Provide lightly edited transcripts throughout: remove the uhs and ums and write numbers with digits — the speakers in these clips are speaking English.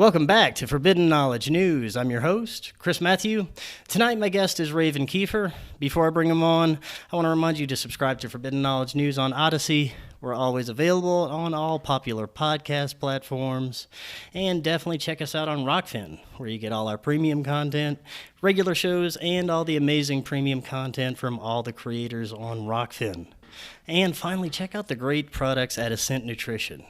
Welcome back to Forbidden Knowledge News. I'm your host, Chris Matthew. Tonight, my guest is Raven Keefer. Before I bring him on, I want to remind you to subscribe to Forbidden Knowledge News on Odyssey. We're always available on all popular podcast platforms. And definitely check us out on Rokfin, where you get all our premium content, regular shows, and all the amazing premium content from all the creators on Rokfin. And finally, check out the great products at Ascent Nutrition.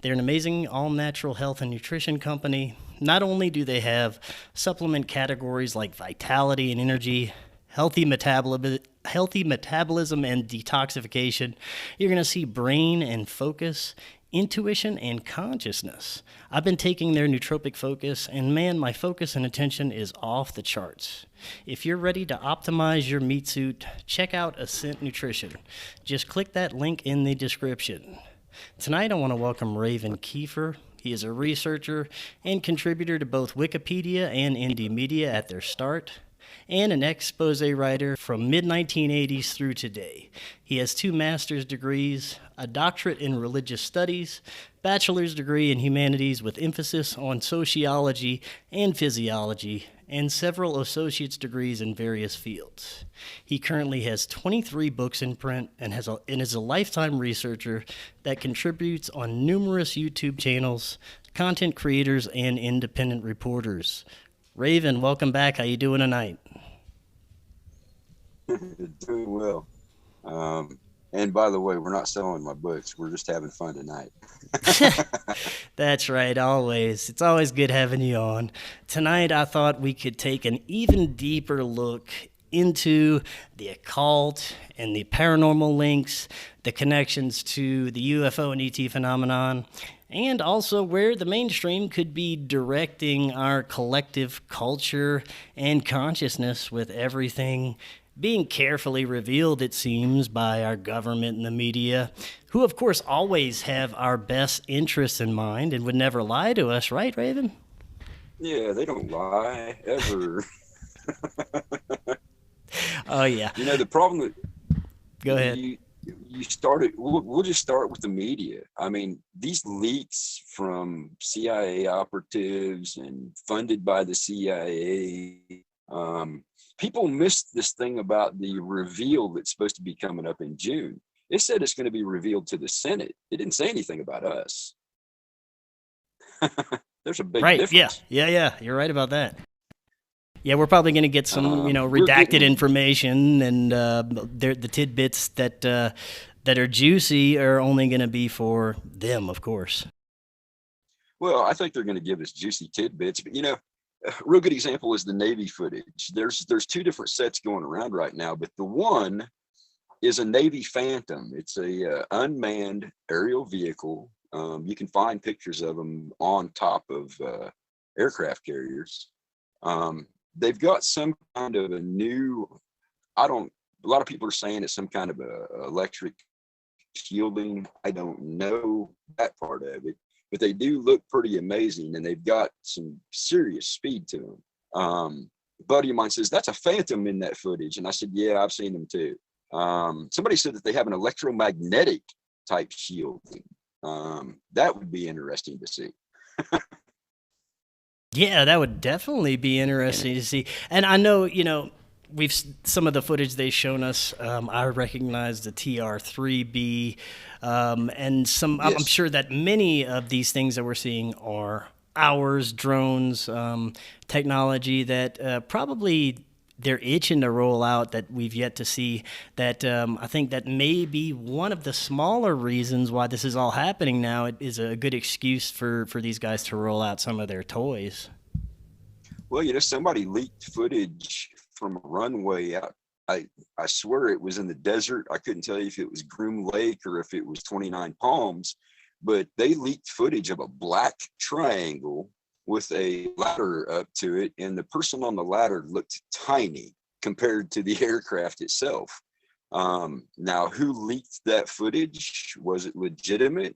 They're an amazing all-natural health and nutrition company. Not only do they have supplement categories like vitality and energy, healthy metabolism and detoxification, you're going to see brain and focus, intuition, and consciousness. I've been taking their nootropic focus, and man, my focus and attention is off the charts. If you're ready to optimize your meat suit, check out Ascent Nutrition. Just click that link in the description. Tonight, I want to welcome Raven Keefer. He is a researcher and contributor to both Wikipedia and Indie Media at their start, and an expose writer from mid-1980s through today. He has 2 master's degrees, a doctorate in religious studies, bachelor's degree in humanities with emphasis on sociology and physiology, and several associate's degrees in various fields. He currently has 23 books in print and is a lifetime researcher that contributes on numerous YouTube channels, content creators, and independent reporters. Raven, welcome back. How you doing tonight? Doing well. And by the way, we're not selling my books. We're just having fun tonight. That's right, always. It's always good having you on. Tonight, I thought we could take an even deeper look into the occult and the paranormal links, the connections to the UFO and ET phenomenon, and also where the mainstream could be directing our collective culture and consciousness with everything being carefully revealed, it seems, by our government and the media, who, of course, always have our best interests in mind and would never lie to us, right, Raven? Yeah, they don't lie, ever. Oh, yeah. You know, the problem that Go ahead. You started, we'll just start with the media. I mean, these leaks from CIA operatives and funded by the CIA, people missed this thing about the reveal that's supposed to be coming up in June. It said it's going to be revealed to the Senate. It didn't say anything about us. There's a big difference. Yeah. You're right about that. Yeah, we're probably going to get some, redacted information, and the tidbits that are juicy are only going to be for them, of course. Well, I think they're going to give us juicy tidbits, but a real good example is the Navy footage. There's 2 different sets going around right now, but the one is a Navy Phantom. It's a unmanned aerial vehicle. You can find pictures of them on top of aircraft carriers. They've got some kind of a new, a lot of people are saying it's some kind of a electric shielding. I don't know that part of it, but they do look pretty amazing, and they've got some serious speed to them. A buddy of mine says, that's a Phantom in that footage. And I said, yeah, I've seen them too. Somebody said that they have an electromagnetic type shielding. That would be interesting to see. Yeah, that would definitely be interesting to see. And I know, some of the footage they've shown us, I recognize the TR-3B, and some. Yes. I'm sure that many of these things that we're seeing are ours, drones, technology that probably they're itching to roll out that we've yet to see. That I think that may be one of the smaller reasons why this is all happening now. It is a good excuse for these guys to roll out some of their toys. Well, somebody leaked footage from a runway out. I swear it was in the desert. I couldn't tell you if it was Groom Lake or if it was 29 Palms, but they leaked footage of a black triangle with a ladder up to it, and the person on the ladder looked tiny compared to the aircraft itself. Now, who leaked that footage? Was it legitimate?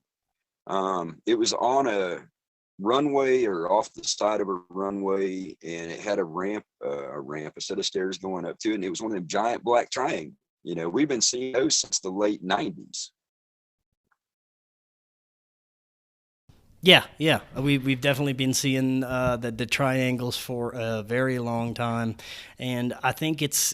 It was on a runway or off the side of a runway, and it had a set of stairs going up to it, and it was one of them giant black triangles. We've been seeing those since the late 90s. Yeah, yeah, we've definitely been seeing the triangles for a very long time, and I think it's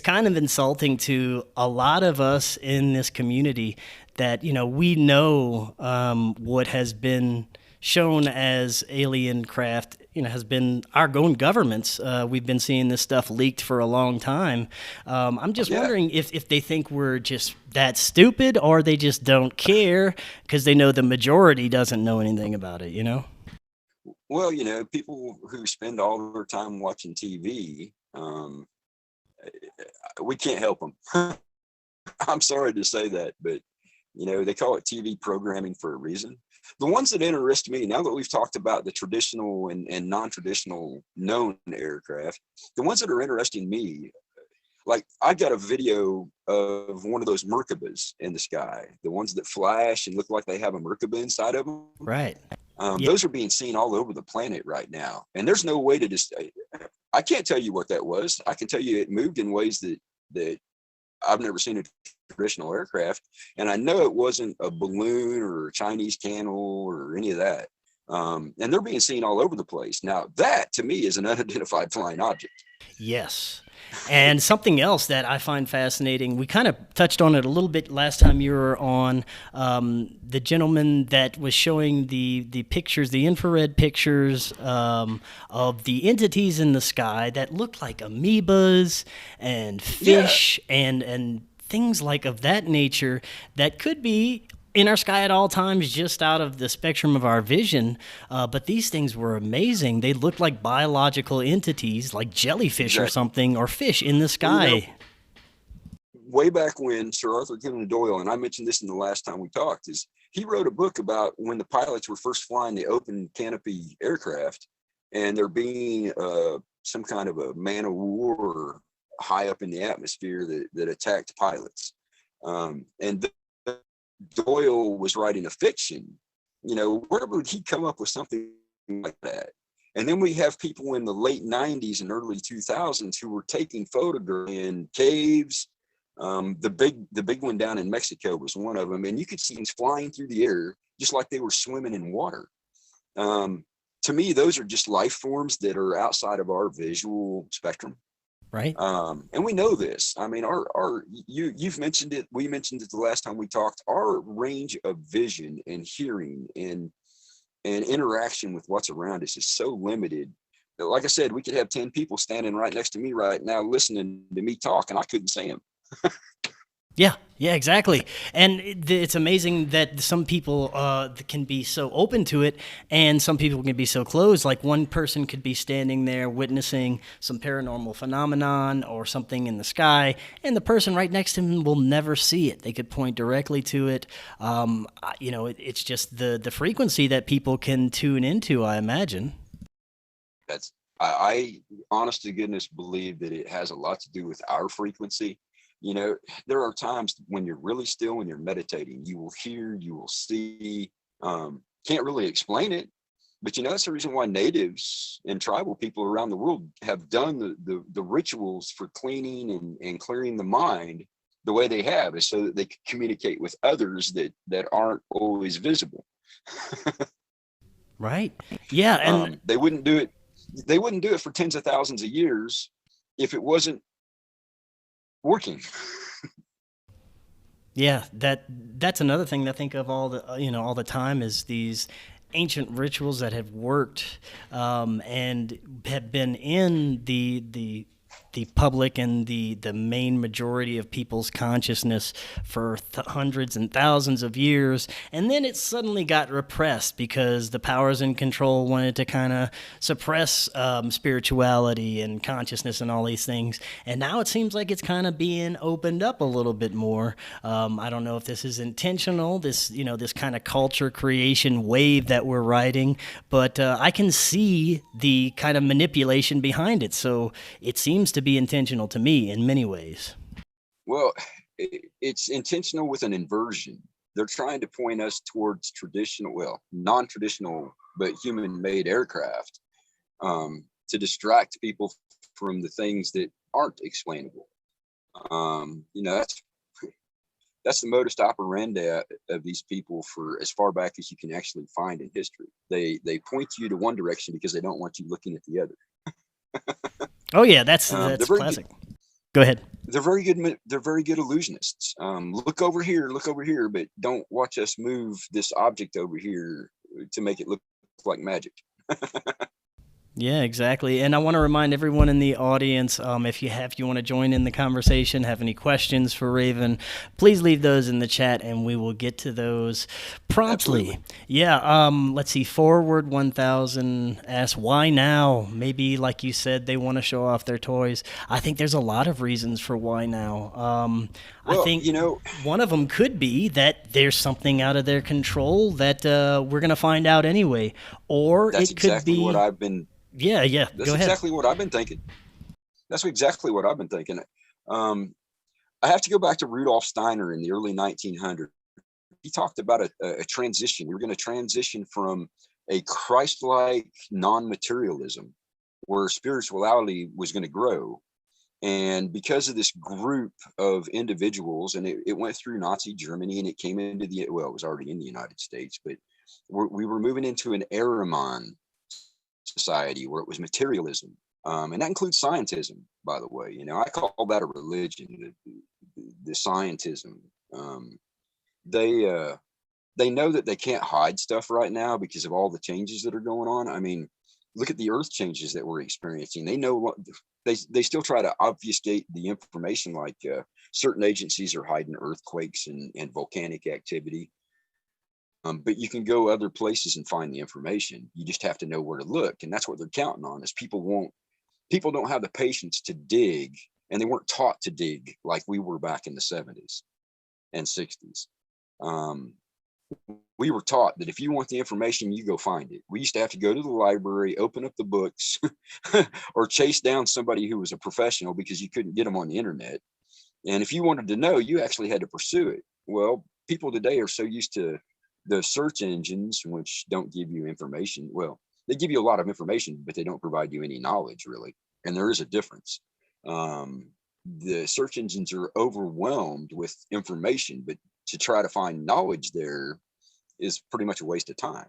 kind of insulting to a lot of us in this community that we know what has been shown as alien craft, has been our own governments. We've been seeing this stuff leaked for a long time. I'm just Yeah. wondering if they think we're just that stupid or they just don't care because they know the majority doesn't know anything about it, Well, people who spend all their time watching TV, we can't help them. I'm sorry to say that, but they call it TV programming for a reason. The ones that interest me, now that we've talked about the traditional and non-traditional known aircraft, the ones that are interesting me, like I got a video of one of those Merkabas in the sky, the ones that flash and look like they have a Merkaba inside of them. Right. Yeah. Those are being seen all over the planet right now, and there's no way to just. I can't tell you what that was. I can tell you it moved in ways that I've never seen a traditional aircraft, and I know it wasn't a balloon or a Chinese candle or any of that. And they're being seen all over the place. Now, that to me is an unidentified flying object. Yes. And something else that I find fascinating, we kind of touched on it a little bit last time you were on, the gentleman that was showing the pictures, the infrared pictures of the entities in the sky that looked like amoebas and fish and things like of that nature that could be in our sky at all times, just out of the spectrum of our vision. But these things were amazing. They looked like biological entities, like jellyfish or something, or fish in the sky. Way back when Sir Arthur Conan Doyle, and I mentioned this in the last time we talked, is he wrote a book about when the pilots were first flying the open canopy aircraft, and there being some kind of a man of war high up in the atmosphere that attacked pilots. And Doyle was writing a fiction, where would he come up with something like that? And then we have people in the late 90s and early 2000s who were taking photographs in caves. The big one down in Mexico was one of them, and you could see things flying through the air just like they were swimming in water. To me, those are just life forms that are outside of our visual spectrum. Right. And we know this. I mean, you've mentioned it. We mentioned it the last time we talked. Our range of vision and hearing and interaction with what's around us is so limited that, like I said, we could have 10 people standing right next to me right now listening to me talk, and I couldn't see them. Yeah, exactly. And it's amazing that some people can be so open to it and some people can be so closed. Like one person could be standing there witnessing some paranormal phenomenon or something in the sky, and the person right next to him will never see it. They could point directly to it. It's just the frequency that people can tune into, I imagine. I honest to goodness believe that it has a lot to do with our frequency. There are times when you're really still and you're meditating, you will hear, you will see, can't really explain it, but that's the reason why natives and tribal people around the world have done the rituals for cleaning and clearing the mind the way they have, is so that they can communicate with others that aren't always visible. Right. Yeah. And they wouldn't do it for tens of thousands of years if it wasn't working. Yeah, that's another thing that I think of all the time is these ancient rituals that have worked and have been in the public and the main majority of people's consciousness for hundreds and thousands of years, and then it suddenly got repressed because the powers in control wanted to kind of suppress spirituality and consciousness and all these things, and now it seems like it's kind of being opened up a little bit more. I don't know if this is intentional, this kind of culture creation wave that we're riding, but I can see the kind of manipulation behind it, so it seems to be intentional to me in many ways. Well, it's intentional with an inversion. They're trying to point us towards non-traditional, but human-made aircraft to distract people from the things that aren't explainable. That's That's the modus operandi of these people for as far back as you can actually find in history. They point you to one direction because they don't want you looking at the other. Oh yeah, that's They're classic. Go ahead. They're very good. They're very good illusionists. Look over here, but don't watch us move this object over here to make it look like magic. Yeah, exactly. And I want to remind everyone in the audience, if you want to join in the conversation, have any questions for Raven, please leave those in the chat, and we will get to those promptly. Absolutely. Yeah. Let's see. Forward 1000 asks, why now? Maybe, like you said, they want to show off their toys. I think there's a lot of reasons for why now. Well, I think one of them could be that there's something out of their control that we're going to find out anyway, or that's it could exactly be what I've been. Yeah. That's Go ahead. exactly what I've been thinking. That's exactly what I've been thinking. I have to go back to Rudolf Steiner in the early 1900s. He talked about a transition. We were going to transition from a Christ-like non-materialism where spirituality was going to grow. And because of this group of individuals, and it went through Nazi Germany and it came into it was already in the United States, but we were moving into an Ahriman society where it was materialism, and that includes scientism, by the way. I call that a religion, the scientism. They know that they can't hide stuff right now because of all the changes that are going on. I mean, look at the earth changes that we're experiencing. They know what they still try to obfuscate the information, like certain agencies are hiding earthquakes and volcanic activity. But you can go other places and find the information. You just have to know where to look. And that's what they're counting on, is people don't have the patience to dig, and they weren't taught to dig like we were back in the 70s and 60s. We were taught that if you want the information, you go find it. We used to have to go to the library, open up the books, or chase down somebody who was a professional because you couldn't get them on the internet. And if you wanted to know, you actually had to pursue it. Well, people today are so used to the search engines, which don't give you information. Well, they give you a lot of information, but they don't provide you any knowledge, really. And there is a difference. The search engines are overwhelmed with information, but to try to find knowledge there is pretty much a waste of time.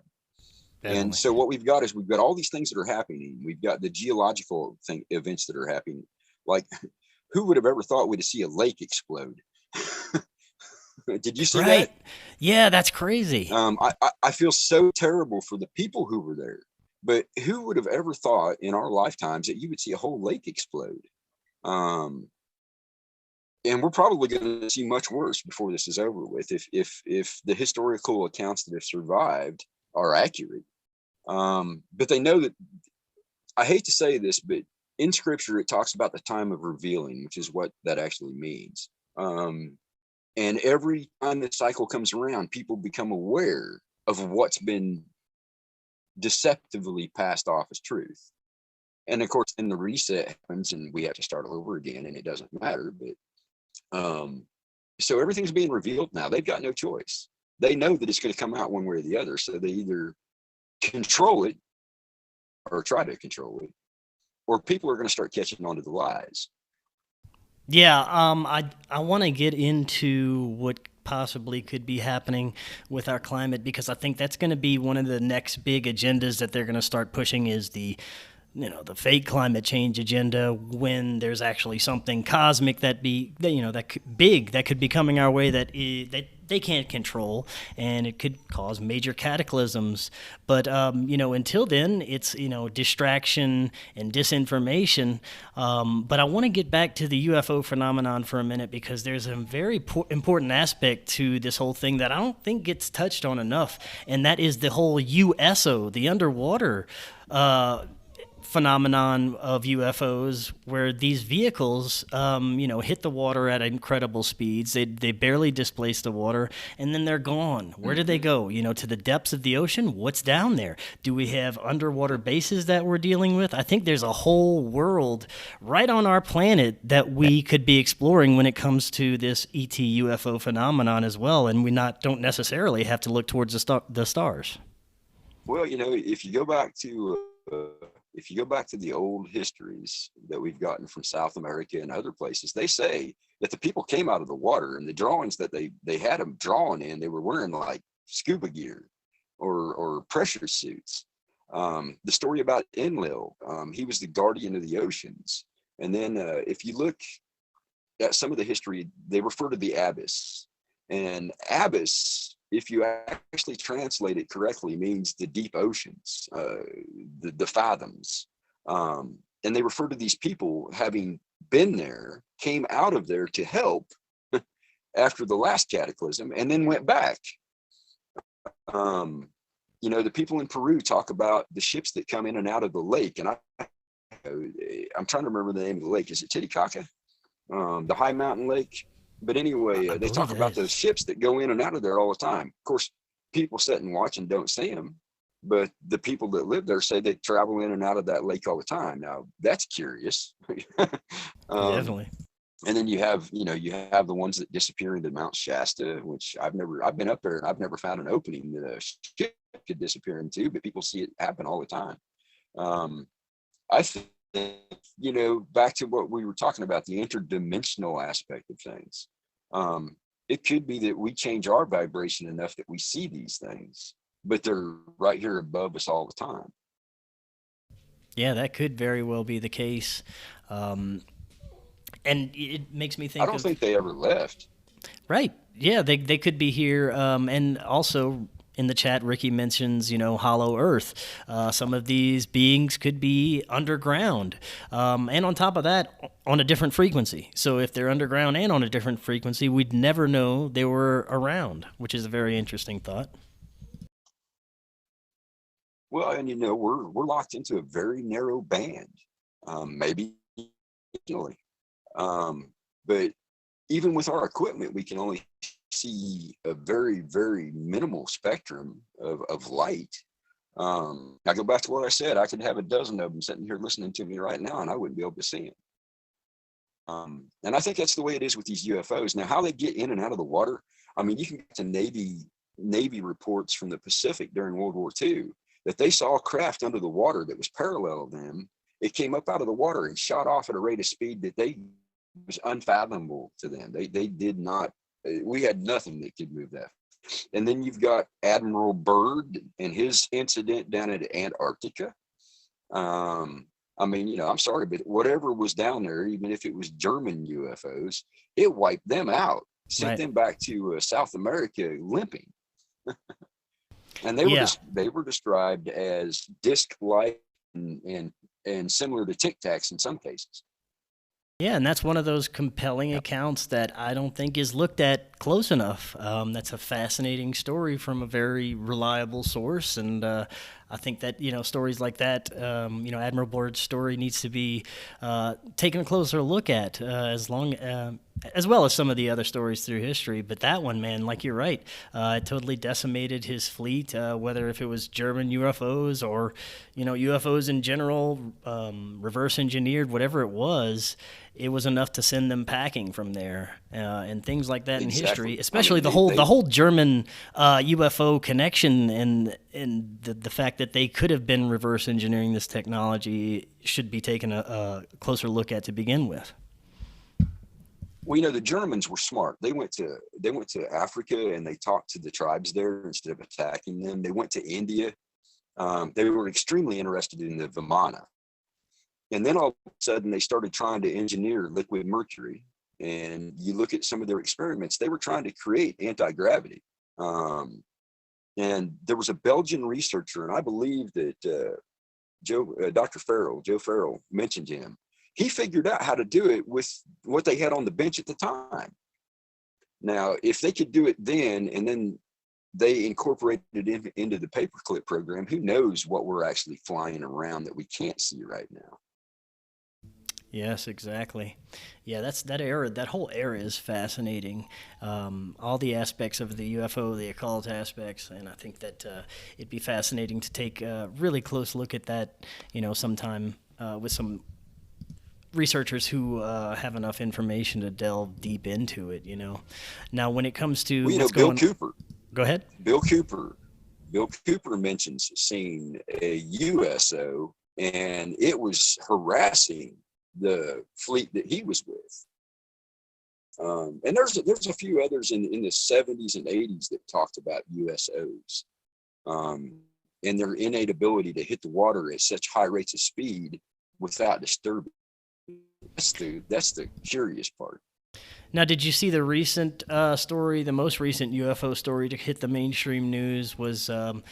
Definitely. And so what we've got all these things that are happening. We've got the geological events that are happening. Like, who would have ever thought we'd see a lake explode? Did you see that? Yeah, that's crazy. I feel so terrible for the people who were there, but who would have ever thought in our lifetimes that you would see a whole lake explode? And we're probably going to see much worse before this is over with, if the historical accounts that have survived are accurate. But they know that, I hate to say this, but in scripture, it talks about the time of revealing, which is what that actually means. And every time the cycle comes around, people become aware of what's been deceptively passed off as truth. And of course, then the reset happens and we have to start all over again, and it doesn't matter. But so everything's being revealed now. They've got no choice. They know that it's going to come out one way or the other. So they either control it or try to control it, or people are going to start catching on to the lies. Yeah, I want to get into what possibly could be happening with our climate, because I think that's going to be one of the next big agendas that they're going to start pushing, is the fake climate change agenda, when there's actually something cosmic that could be coming our way that they can't control, and it could cause major cataclysms. But until then, it's distraction and disinformation. But I want to get back to the UFO phenomenon for a minute, because there's a very important aspect to this whole thing that I don't think gets touched on enough, and that is the whole USO, the underwater phenomenon of UFOs, where these vehicles, hit the water at incredible speeds. They barely displace the water, and then they're gone. Where do they go? To the depths of the ocean? What's down there? Do we have underwater bases that we're dealing with? I think there's a whole world right on our planet that we could be exploring when it comes to this ET UFO phenomenon as well, and we don't necessarily have to look towards the stars. Well, if you go back to if you go back to the old histories that we've gotten from South America and other places, they say that the people came out of the water, and the drawings that they had them drawn in, they were wearing like scuba gear or pressure suits. The story about Enlil, he was the guardian of the oceans. And then if you look at some of the history, they refer to the abyss. And abyss, if you actually translate it correctly, means the deep oceans, the fathoms. And they refer to these people having been there, came out of there to help after the last cataclysm, and then went back. You know, the people in Peru talk about the ships that come in and out of the lake. And I'm trying to remember the name of the lake. Is it Titicaca? The high mountain lake? But anyway, they talk about those ships that go in and out of there all the time. Of course, people sit and watch and don't see them, but the people that live there say they travel in and out of that lake all the time. Now, that's curious. Definitely. And then you have the ones that disappear into Mount Shasta, which I've been up there and I've never found an opening that a ship could disappear into, but people see it happen all the time. I think, you know, back to what we were talking about, the interdimensional aspect of things. It could be that we change our vibration enough that we see these things, but they're right here above us all the time. Yeah, that could very well be the case. And it makes me think I don't think they ever left. Right. Yeah, they could be here. And also in the chat, Ricky mentions, you know, hollow earth. Some of these beings could be underground. And on top of that, on a different frequency. So if they're underground and on a different frequency, we'd never know they were around, which is a very interesting thought. Well, and you know, we're locked into a very narrow band, maybe originally. But even with our equipment, we can only see a very, very minimal spectrum of light. I go back to what I said. I could have a dozen of them sitting here listening to me right now, and I wouldn't be able to see them. And I think that's the way it is with these UFOs. Now, how they get in and out of the water, I mean, you can get to Navy reports from the Pacific during World War II that they saw a craft under the water that was parallel to them. It came up out of the water and shot off at a rate of speed that was unfathomable to them. They did not. We had nothing that could move that. And then you've got Admiral Byrd and his incident down at Antarctica. I mean, you know, I'm sorry, but whatever was down there, even if it was German UFOs, it wiped them out, sent them back to South America limping. And they were described as disc-like and similar to Tic Tacs in some cases. Yeah, and that's one of those compelling accounts that I don't think is looked at close enough. That's a fascinating story from a very reliable source, and I think that, you know, stories like that, you know, Admiral Byrd's story needs to be taken a closer look at, as well as some of the other stories through history. But that one, man, like you're right, it totally decimated his fleet, whether if it was German UFOs or, you know, UFOs in general, reverse engineered, whatever it was enough to send them packing from there, and things like that in history, especially the whole German UFO connection, and the fact that they could have been reverse engineering this technology should be taken a closer look at to begin with. Well, you know, the Germans were smart. They went to Africa and they talked to the tribes there instead of attacking them. They went to India. They were extremely interested in the Vimana. And then all of a sudden they started trying to engineer liquid mercury. And you look at some of their experiments, they were trying to create anti-gravity. And there was a Belgian researcher, and I believe that Dr. Joe Farrell mentioned him. He figured out how to do it with what they had on the bench at the time. Now, if they could do it then, and then they incorporated it into the paperclip program, who knows what we're actually flying around that we can't see right now. Yes, exactly. Yeah, that whole era is fascinating. All the aspects of the UFO, the occult aspects, and I think that it'd be fascinating to take a really close look at that, you know, sometime with some researchers who have enough information to delve deep into it, you know. Now, when it comes to Bill Cooper. Go ahead. Bill Cooper mentions seeing a USO and it was harassing the fleet that he was with. And there's a few others in the 70s and 80s that talked about USOs, and their innate ability to hit the water at such high rates of speed without disturbing. That's the curious part. Now, did you see the recent story? The most recent UFO story to hit the mainstream news was, a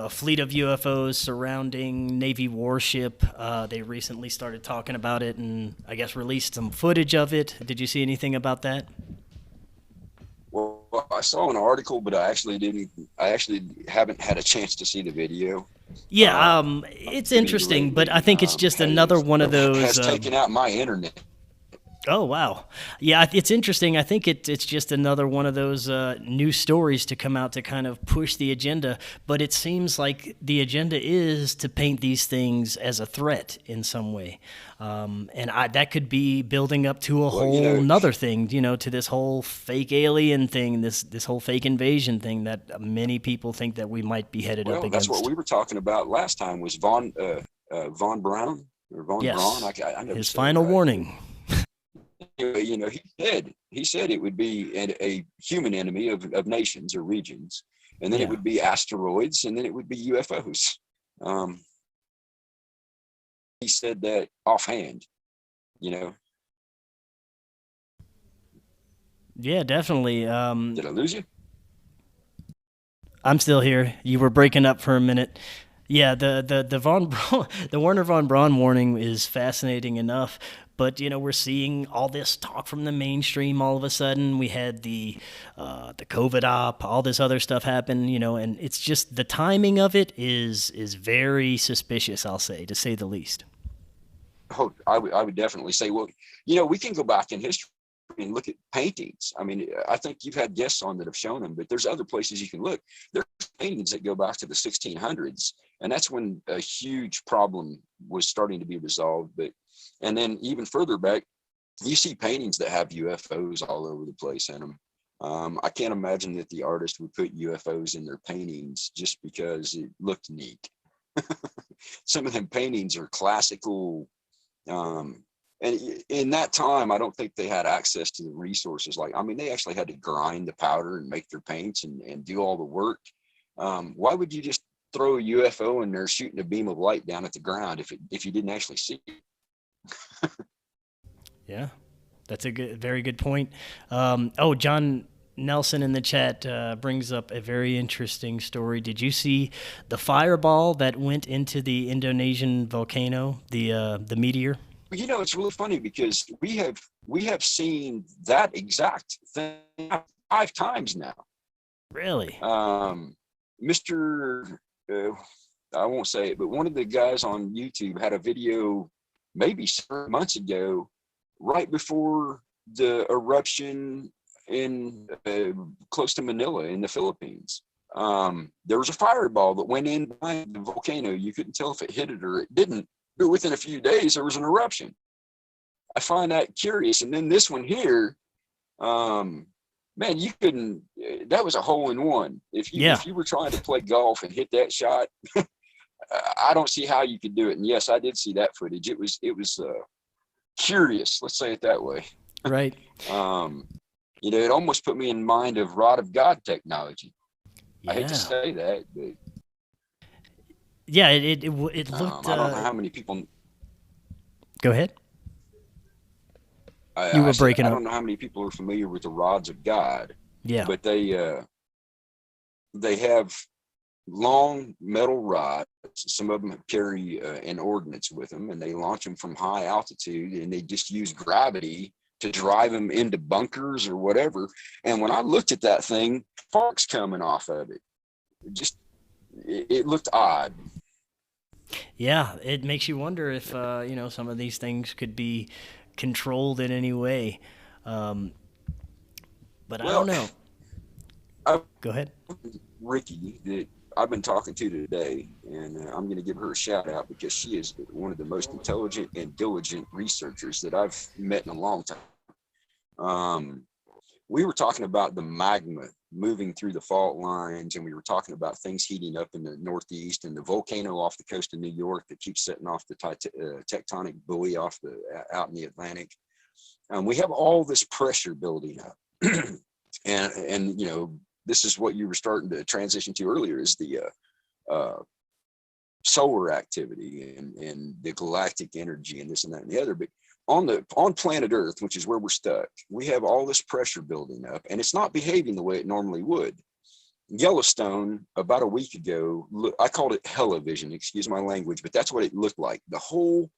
fleet of UFOs surrounding Navy warship. They recently started talking about it, and I guess released some footage of it. Did you see anything about that? Well, I saw an article, but I actually haven't had a chance to see the video. Yeah, it's interesting, but I think it's just another one of those. Has taken out my internet. Oh, wow. Yeah, it's interesting. I think it's just another one of those new stories to come out to kind of push the agenda. But it seems like the agenda is to paint these things as a threat in some way. That could be building up to a whole nother thing, to this whole fake alien thing, this whole fake invasion thing that many people think that we might be headed up against. That's what we were talking about last time was Von Braun or Von Braun. I never his final warning. He said it would be a human enemy of nations or regions, and then it would be asteroids, and then it would be UFOs. He said that offhand, Yeah, definitely. Did I lose you? I'm still here. You were breaking up for a minute. Yeah, the Von Braun, the Werner von Braun warning is fascinating enough. But we're seeing all this talk from the mainstream. All of a sudden, we had the COVID op, all this other stuff happen. And it's just the timing of it is very suspicious. I'll say, to say the least. Oh, I would definitely say. Well, we can go back in history and look at paintings. I mean, I think you've had guests on that have shown them, but there's other places you can look. There's paintings that go back to the 1600s, and that's when a huge problem was starting to be resolved. And then even further back, you see paintings that have UFOs all over the place in them. I can't imagine that the artist would put UFOs in their paintings just because it looked neat. Some of them paintings are classical. And in that time, I don't think they had access to the resources. They actually had to grind the powder and make their paints and do all the work. Why would you just throw a UFO in there shooting a beam of light down at the ground if you didn't actually see it? Yeah, that's a very good point. John Nelson in the chat brings up a very interesting story. Did you see the fireball that went into the Indonesian volcano, the meteor? It's really funny because we have seen that exact thing 5 times now. Really? Mr. I won't say it, but one of the guys on YouTube had a video maybe 7 months ago, right before the eruption in close to Manila in the Philippines. There was a fireball that went in behind the volcano. You couldn't tell if it hit it or it didn't, but within a few days there was an eruption. I find that curious. And then this one here, man, you couldn't. That was a hole in one. If you were trying to play golf and hit that shot, I don't see how you could do it. And yes, I did see that footage. It was curious. Let's say it that way. Right. It almost put me in mind of Rod of God technology. Yeah. I hate to say that, but yeah, it looked. I don't know how many people. Go ahead. You were breaking up. I don't know how many people are familiar with the rods of God. Yeah. But they have long metal rods. Some of them carry an ordnance with them, and they launch them from high altitude, and they just use gravity to drive them into bunkers or whatever. And when I looked at that thing, sparks coming off of it, it looked odd. Yeah, it makes you wonder if some of these things could be controlled in any way. But I don't know. Go ahead. Ricky, that I've been talking to today, and I'm going to give her a shout out because she is one of the most intelligent and diligent researchers that I've met in a long time. we were talking about the magma moving through the fault lines, and we were talking about things heating up in the Northeast, and the volcano off the coast of New York that keeps setting off the tectonic buoy out in the Atlantic. We have all this pressure building up, and you know, this is what you were starting to transition to earlier, is the solar activity and the galactic energy and this and that and the other. But on planet Earth, which is where we're stuck, we have all this pressure building up, and it's not behaving the way it normally would. Yellowstone, about a week ago, I called it hella-vision, excuse my language, but that's what it looked like. The whole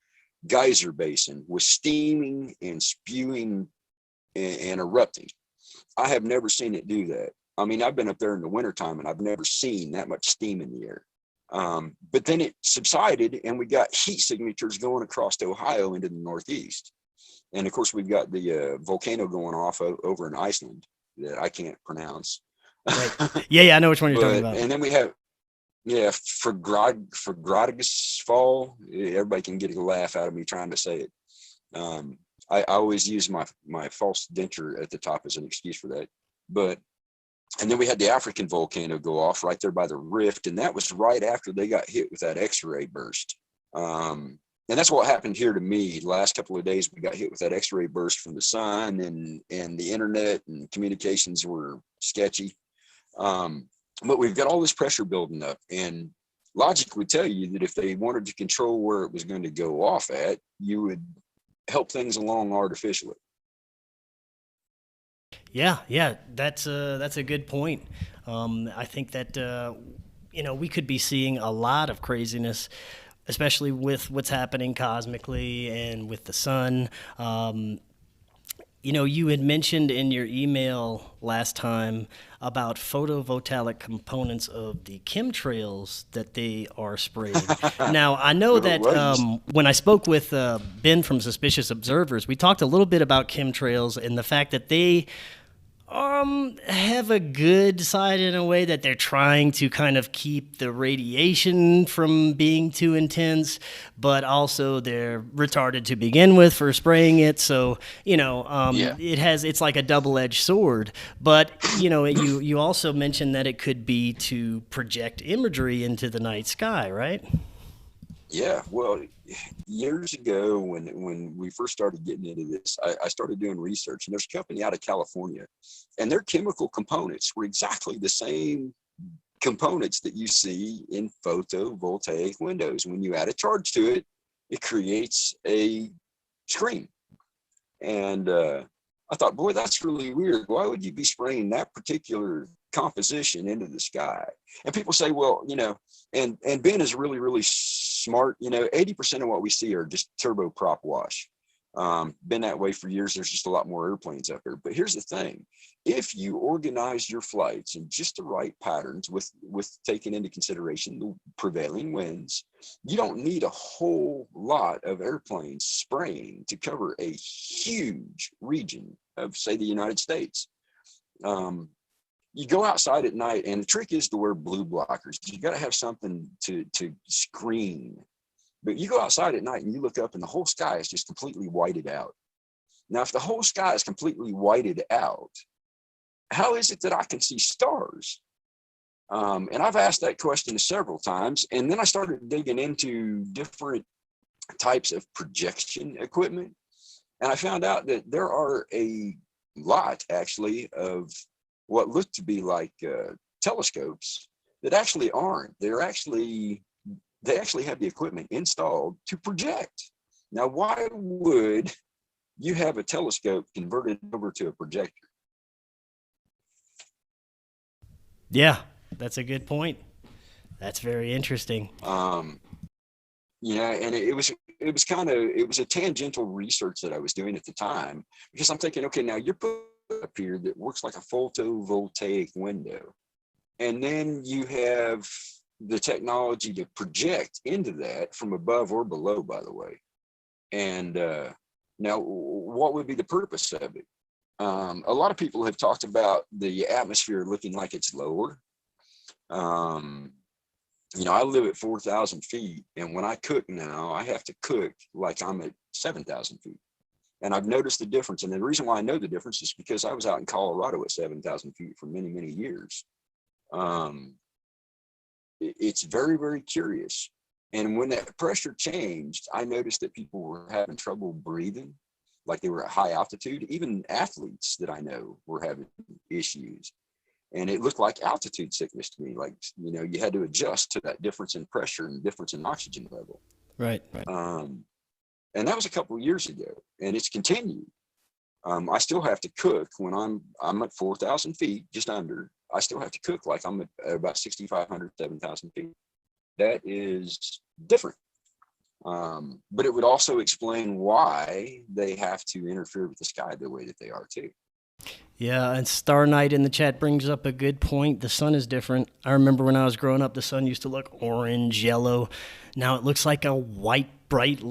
geyser basin was steaming and spewing and erupting. I have never seen it do that. I mean, I've been up there in the wintertime, and I've never seen that much steam in the air. But then it subsided, and we got heat signatures going across Ohio into the Northeast. And of course, we've got the volcano going off over in Iceland that I can't pronounce. Right. Yeah, I know which one you're talking about. And then we have, Forgradigus Fall. Everybody can get a laugh out of me trying to say it. I always use my false denture at the top as an excuse for that. And then we had the African volcano go off right there by the rift, and that was right after they got hit with that X-ray burst. And that's what happened here to me. The last couple of days, we got hit with that X-ray burst from the sun, and the internet and communications were sketchy. But we've got all this pressure building up, and logic would tell you that if they wanted to control where it was going to go off at, you would help things along artificially. Yeah, that's a good point. I think that we could be seeing a lot of craziness, especially with what's happening cosmically and with the sun. You had mentioned in your email last time about photovoltaic components of the chemtrails that they are spraying. Now, I know that when I spoke with Ben from Suspicious Observers, we talked a little bit about chemtrails and the fact that they have a good side in a way, that they're trying to kind of keep the radiation from being too intense, but also they're retarded to begin with for spraying it. So, it's like a double-edged sword. But, you also mentioned that it could be to project imagery into the night sky, right? Yeah, well, years ago when we first started getting into this, I started doing research, and there's a company out of California, and their chemical components were exactly the same components that you see in photovoltaic windows. When you add a charge to it, it creates a screen. And I thought, boy, that's really weird. Why would you be spraying that particular composition into the sky? And people say, well, and Ben is really, really smart. 80% of what we see are just turboprop wash. Been that way for years. There's just a lot more airplanes up here. But here's the thing. If you organize your flights in just the right patterns with taking into consideration the prevailing winds, you don't need a whole lot of airplanes spraying to cover a huge region of, say, the United States. You go outside at night, and the trick is to wear blue blockers. You got to have something to screen. But you go outside at night and you look up, and the whole sky is just completely whited out. Now, if the whole sky is completely whited out, how is it that I can see stars? And I've asked that question several times. And then I started digging into different types of projection equipment. And I found out that there are a lot, actually, of what look to be like telescopes that actually aren't. They actually have the equipment installed to project. Now, why would you have a telescope converted over to a projector? Yeah, that's a good point. That's very interesting. And it was a tangential research that I was doing at the time, because I'm thinking, okay, now you're put up here that works like a photovoltaic window, and then you have the technology to project into that from above or below, by the way. And now, what would be the purpose of it? A lot of people have talked about the atmosphere looking like it's lower. I live at 4,000 feet, and when I cook now, I have to cook like I'm at 7,000 feet. And I've noticed the difference. And the reason why I know the difference is because I was out in Colorado at 7,000 feet for many, many years. It's very, very curious. And when that pressure changed, I noticed that people were having trouble breathing, like they were at high altitude. Even athletes that I know were having issues. And it looked like altitude sickness to me. Like, you know, you had to adjust to that difference in pressure and difference in oxygen level. Right. And that was a couple of years ago, and it's continued. I still have to cook when I'm at 4,000 feet, just under. I still have to cook like I'm at about 6,500, 7,000 feet. That is different. But it would also explain why they have to interfere with the sky the way that they are too. Yeah, and Star Knight in the chat brings up a good point. The sun is different. I remember when I was growing up, the sun used to look orange, yellow. Now it looks like a white, bright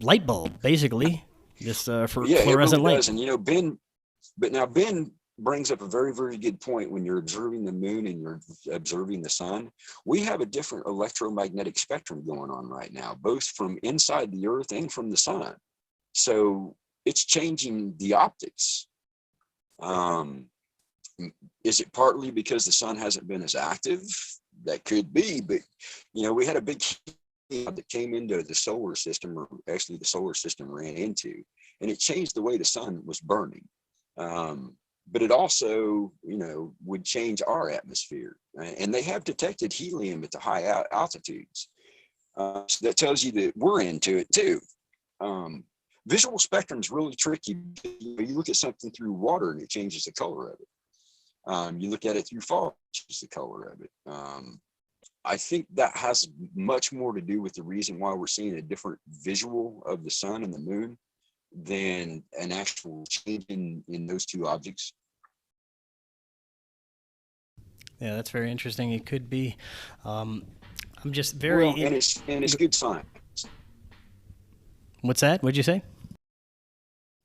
light bulb, basically. This fluorescent it really light. does. And you know, Ben brings up a very, very good point. When you're observing the moon and you're observing the sun, we have a different electromagnetic spectrum going on right now, both from inside the earth and from the sun. So it's changing the optics. Is it partly because the sun hasn't been as active? That could be, but you know, we had a big that came into the solar system, or actually the solar system ran into, and it changed the way the sun was burning. But it also, you know, would change our atmosphere. And they have detected helium at the high altitudes. So that tells you that we're into it too. Visual spectrum is really tricky. You look at something through water and it changes the color of it. You look at it through fog, it changes the color of it. I think that has much more to do with the reason why we're seeing a different visual of the sun and the moon than an actual change in those two objects. Yeah, that's very interesting. It could be. I'm just very... Well, and it's good science. What's that? What'd you say?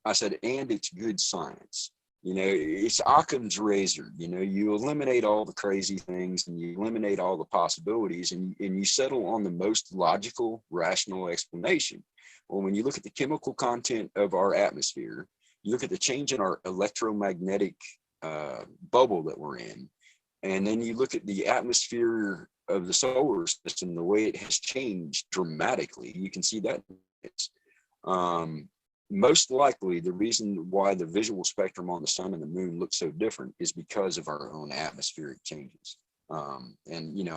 I said, and it's good science. You know, it's Occam's razor. You know, you eliminate all the crazy things and you eliminate all the possibilities, and you settle on the most logical, rational explanation. Well, when you look at the chemical content of our atmosphere, you look at the change in our electromagnetic bubble that we're in, and then you look at the atmosphere of the solar system, the way it has changed dramatically, you can see that it's most likely the reason why the visual spectrum on the sun and the moon looks so different is because of our own atmospheric changes. And, you know,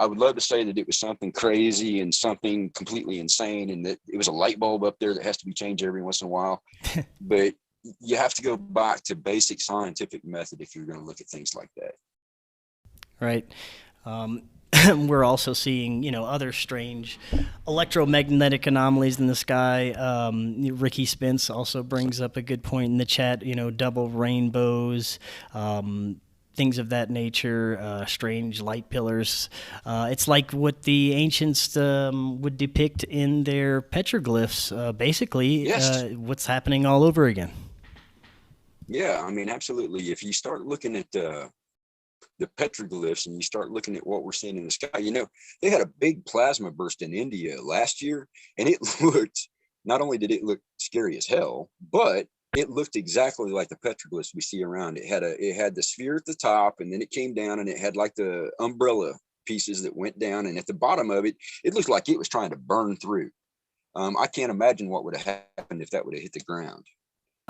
I would love to say that it was something crazy and something completely insane and that it was a light bulb up there that has to be changed every once in a while. But you have to go back to basic scientific method if you're going to look at things like that. Right. We're also seeing, you know, other strange electromagnetic anomalies in the sky. Ricky Spence also brings up a good point in the chat, you know, double rainbows, things of that nature, strange light pillars. It's like what the ancients would depict in their petroglyphs, basically. Yes. What's happening all over again. Yeah, I mean, absolutely. If you start looking at the petroglyphs and you start looking at what we're seeing in the sky, you know, they had a big plasma burst in India last year, and it looked, not only did it look scary as hell, but it looked exactly like the petroglyphs we see around. It had the sphere at the top, and then it came down and it had like the umbrella pieces that went down, and at the bottom of it, it looked like it was trying to burn through. I can't imagine what would have happened if that would have hit the ground.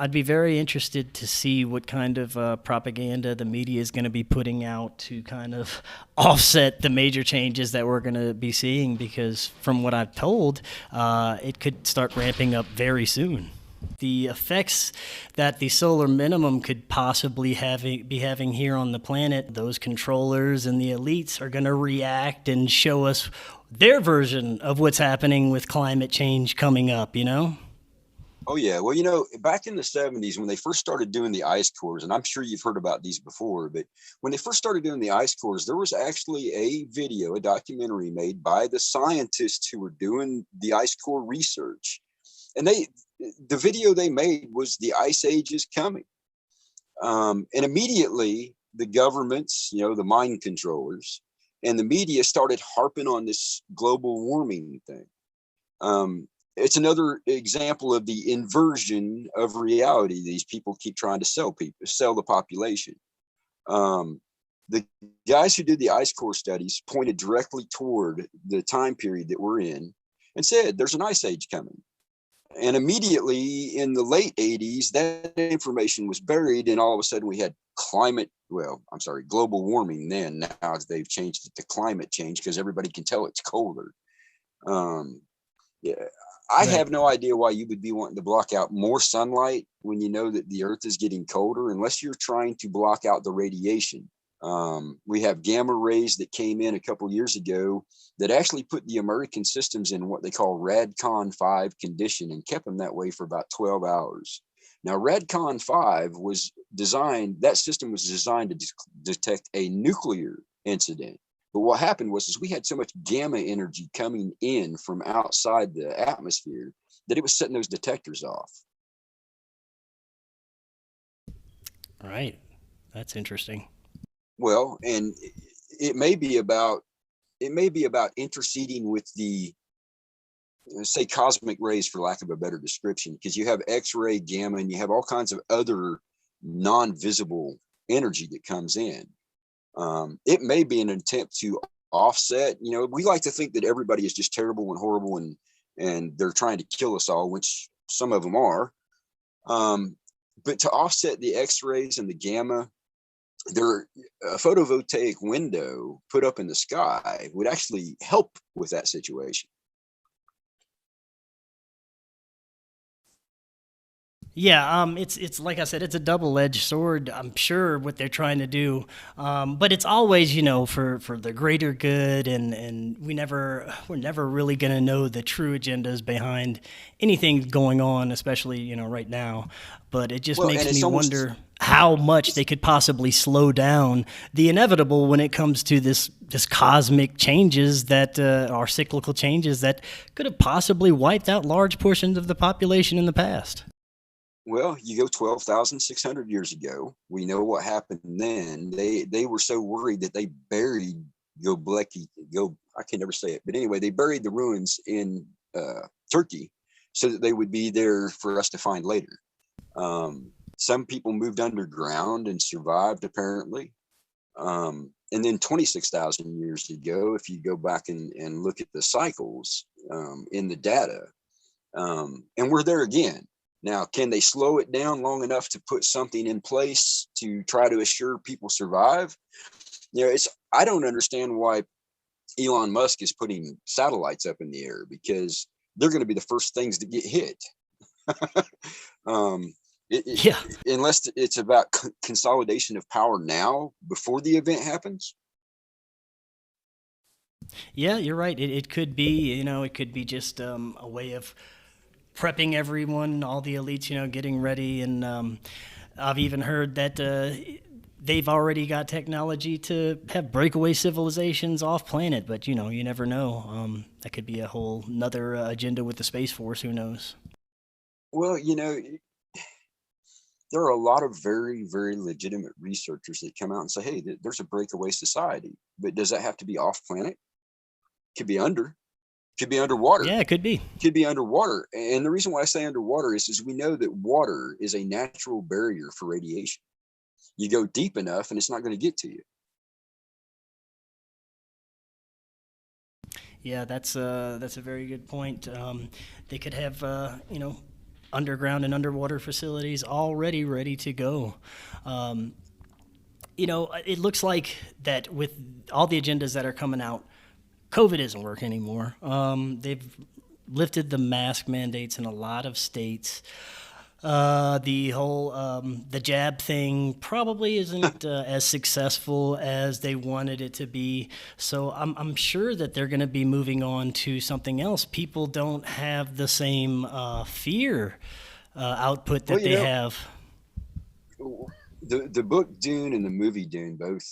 I'd be very interested to see what kind of propaganda the media is going to be putting out to kind of offset the major changes that we're going to be seeing, because from what I've told, it could start ramping up very soon. The effects that the solar minimum could possibly be having here on the planet, those controllers and the elites are going to react and show us their version of what's happening with climate change coming up, you know? Oh, yeah. Well, you know, back in the 70s, when they first started doing the ice cores, and I'm sure you've heard about these before, but when they first started doing the ice cores, there was actually a documentary made by the scientists who were doing the ice core research. And the video they made was the ice age is coming. And immediately the governments, you know, the mind controllers and the media started harping on this global warming thing. it's another example of the inversion of reality. These people keep trying to sell the population. The guys who did the ice core studies pointed directly toward the time period that we're in and said there's an ice age coming. And immediately in the late 80s, that information was buried, and all of a sudden we had global warming then. Now they've changed it to climate change because everybody can tell it's colder. Yeah, I have no idea why you would be wanting to block out more sunlight when you know that the earth is getting colder, unless you're trying to block out the radiation. We have gamma rays that came in a couple years ago that actually put the American systems in what they call RADCON 5 condition and kept them that way for about 12 hours. Now, RADCON 5 that system was designed to detect a nuclear incident. But what happened was we had so much gamma energy coming in from outside the atmosphere that it was setting those detectors off. Right. That's interesting. Well, and it may be about interceding with the, say, cosmic rays, for lack of a better description, because you have X-ray, gamma, and you have all kinds of other non-visible energy that comes in. It may be an attempt to offset. We like to think that everybody is just terrible and horrible and they're trying to kill us all, which some of them are. But to offset the X-rays and the gamma, a photovoltaic window put up in the sky would actually help with that situation. Yeah, it's like I said, it's a double-edged sword. I'm sure what they're trying to do, but it's always, for the greater good, and we're never really going to know the true agendas behind anything going on, especially right now. But it just makes me wonder how much they could possibly slow down the inevitable when it comes to this cosmic changes that are cyclical changes that could have possibly wiped out large portions of the population in the past. Well, you go 12,600 years ago. We know what happened then. They were so worried that they buried I can never say it, but anyway, they buried the ruins in Turkey so that they would be there for us to find later. Some people moved underground and survived, apparently. And then 26,000 years ago, if you go back and look at the cycles in the data, and we're there again. Now, can they slow it down long enough to put something in place to try to assure people survive? I don't understand why Elon Musk is putting satellites up in the air, because they're going to be the first things to get hit. Unless it's about consolidation of power now before the event happens. Yeah, you're right. It could be, it could be just a way of prepping everyone, all the elites, getting ready. And I've even heard that they've already got technology to have breakaway civilizations off planet, but you never know. That could be a whole nother agenda with the Space Force. Who knows? Well, there are a lot of very, very legitimate researchers that come out and say, hey, there's a breakaway society, but does that have to be off planet? Could be underwater. Yeah, it could be. Could be underwater. And the reason why I say underwater is we know that water is a natural barrier for radiation. You go deep enough and it's not going to get to you. Yeah, that's a very good point. They could have, underground and underwater facilities already ready to go. It looks like that with all the agendas that are coming out, COVID isn't working anymore. They've lifted the mask mandates in a lot of states. The whole the jab thing probably isn't as successful as they wanted it to be. So I'm sure that they're going to be moving on to something else. People don't have the same fear output that they have. The book Dune and the movie Dune both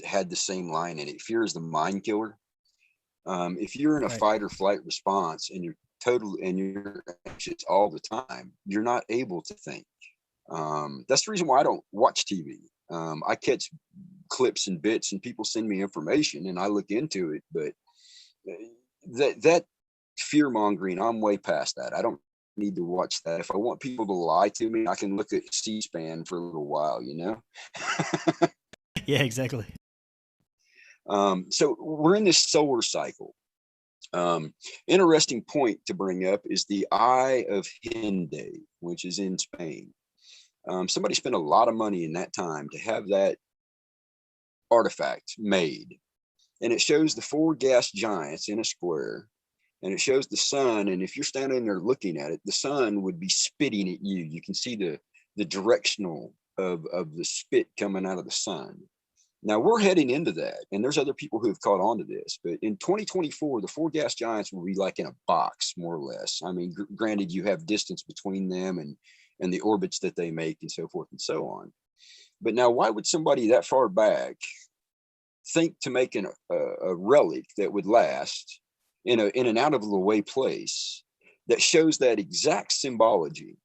had the same line in it. Fear is the mind killer. If you're in a fight or flight response and you're anxious all the time, you're not able to think. That's the reason why I don't watch TV. I catch clips and bits and people send me information and I look into it, but that fear mongering, I'm way past that. I don't need to watch that. If I want people to lie to me, I can look at C-SPAN for a little while, you know? Yeah, exactly. So we're in this solar cycle. Interesting point to bring up is the Eye of Henday, which is in Spain. Somebody spent a lot of money in that time to have that artifact made. And it shows the four gas giants in a square, and it shows the sun. And if you're standing there looking at it, the sun would be spitting at you. You can see the directional of the spit coming out of the sun. Now we're heading into that, and there's other people who have caught on to this, but in 2024, the four gas giants will be like in a box, more or less. I mean, granted, you have distance between them and the orbits that they make and so forth and so on. But now, why would somebody that far back think to make a relic that would last in an out of the way place that shows that exact symbology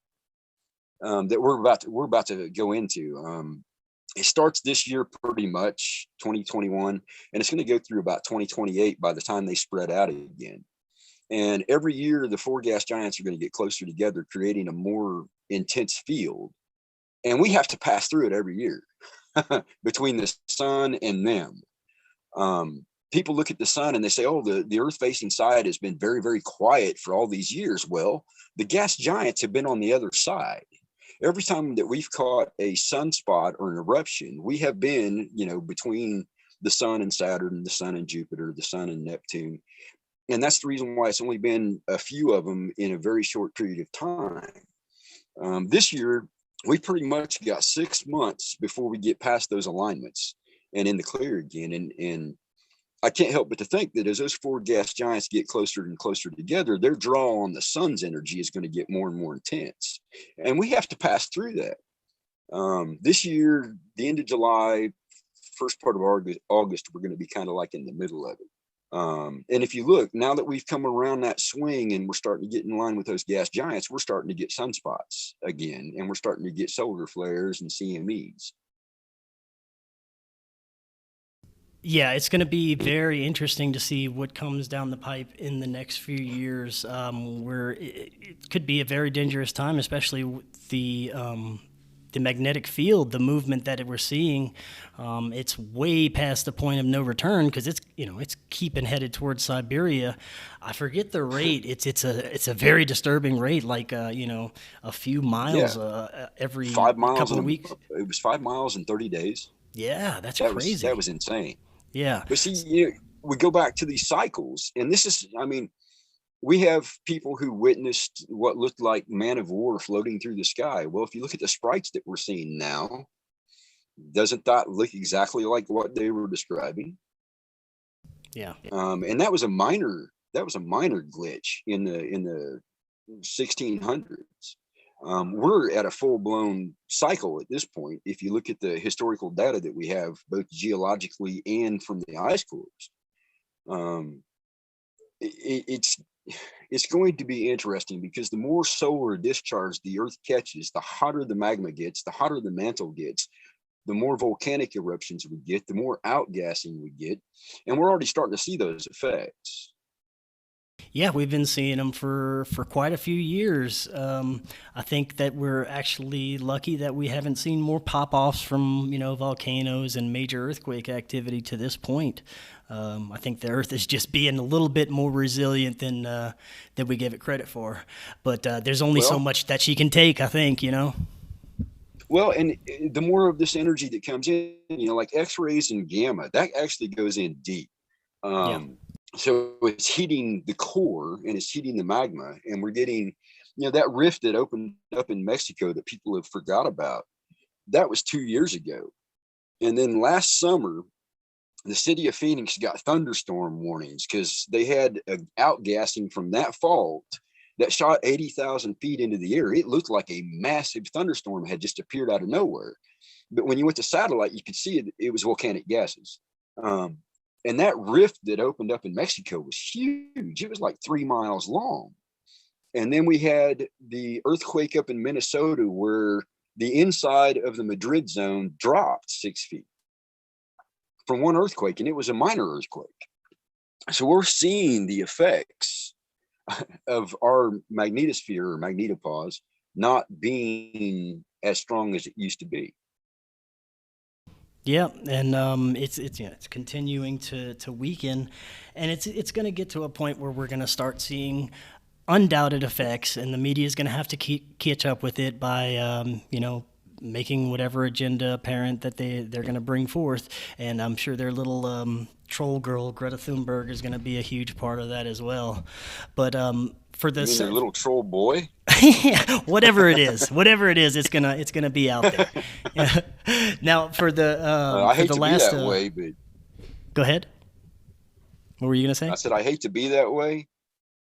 that we're about to go into? It starts this year, pretty much 2021, and it's going to go through about 2028 by the time they spread out again. And every year, the four gas giants are going to get closer together, creating a more intense field. And we have to pass through it every year between the sun and them. People look at the sun and they say, oh, the earth facing side has been very, very quiet for all these years. Well, the gas giants have been on the other side. Every time that we've caught a sunspot or an eruption, we have been, between the sun and Saturn, the sun and Jupiter, the sun and Neptune. And that's the reason why it's only been a few of them in a very short period of time. This year, we pretty much got 6 months before we get past those alignments and in the clear again. And I can't help but to think that as those four gas giants get closer and closer together, their draw on the sun's energy is going to get more and more intense. And we have to pass through that. This year, the end of July, first part of August, we're going to be kind of like in the middle of it. And if you look, now that we've come around that swing and we're starting to get in line with those gas giants, we're starting to get sunspots again, and we're starting to get solar flares and CMEs. Yeah, it's going to be very interesting to see what comes down the pipe in the next few years, where it could be a very dangerous time, especially with the magnetic field, the movement that we're seeing. It's way past the point of no return because it's keeping headed towards Siberia. I forget the rate. It's a very disturbing rate, like a few miles every 5 miles couple of weeks. It was 5 miles in 30 days. Yeah, that's crazy. That was insane. Yeah. But see, we go back to these cycles, and this is, we have people who witnessed what looked like man of war floating through the sky. Well, if you look at the sprites that we're seeing now, doesn't that look exactly like what they were describing? Yeah. And that was a minor glitch in the 1600s. We're at a full-blown cycle at this point. If you look at the historical data that we have, both geologically and from the ice cores, it's going to be interesting because the more solar discharge the Earth catches, the hotter the magma gets, the hotter the mantle gets, the more volcanic eruptions we get, the more outgassing we get, and we're already starting to see those effects. Yeah, we've been seeing them for quite a few years. I think that we're actually lucky that we haven't seen more pop-offs from volcanoes and major earthquake activity to this point. I think the Earth is just being a little bit more resilient than we give it credit for. But there's only so much that she can take, I think. Well, and the more of this energy that comes in, like X-rays and gamma, that actually goes in deep. So it's heating the core and it's heating the magma, and we're getting, that rift that opened up in Mexico that people have forgot about. That was 2 years ago. And then last summer, the city of Phoenix got thunderstorm warnings because they had an outgassing from that fault that shot 80,000 feet into the air. It looked like a massive thunderstorm had just appeared out of nowhere. But when you went to satellite, you could see it was volcanic gases. And that rift that opened up in Mexico was huge. It was like 3 miles long. And then we had the earthquake up in Minnesota where the inside of the Madrid zone dropped 6 feet from one earthquake, and it was a minor earthquake. So we're seeing the effects of our magnetosphere or magnetopause not being as strong as it used to be. Yeah, and it's continuing to weaken, and it's going to get to a point where we're going to start seeing undoubted effects, and the media is going to have to catch up with it by making whatever agenda apparent that they're going to bring forth. And I'm sure their little troll girl Greta Thunberg is going to be a huge part of that as well. But for the their little troll boy, yeah, whatever it is, it's gonna be out there. Now for the I hate to be that way, but go ahead. What were you gonna say? I said I hate to be that way.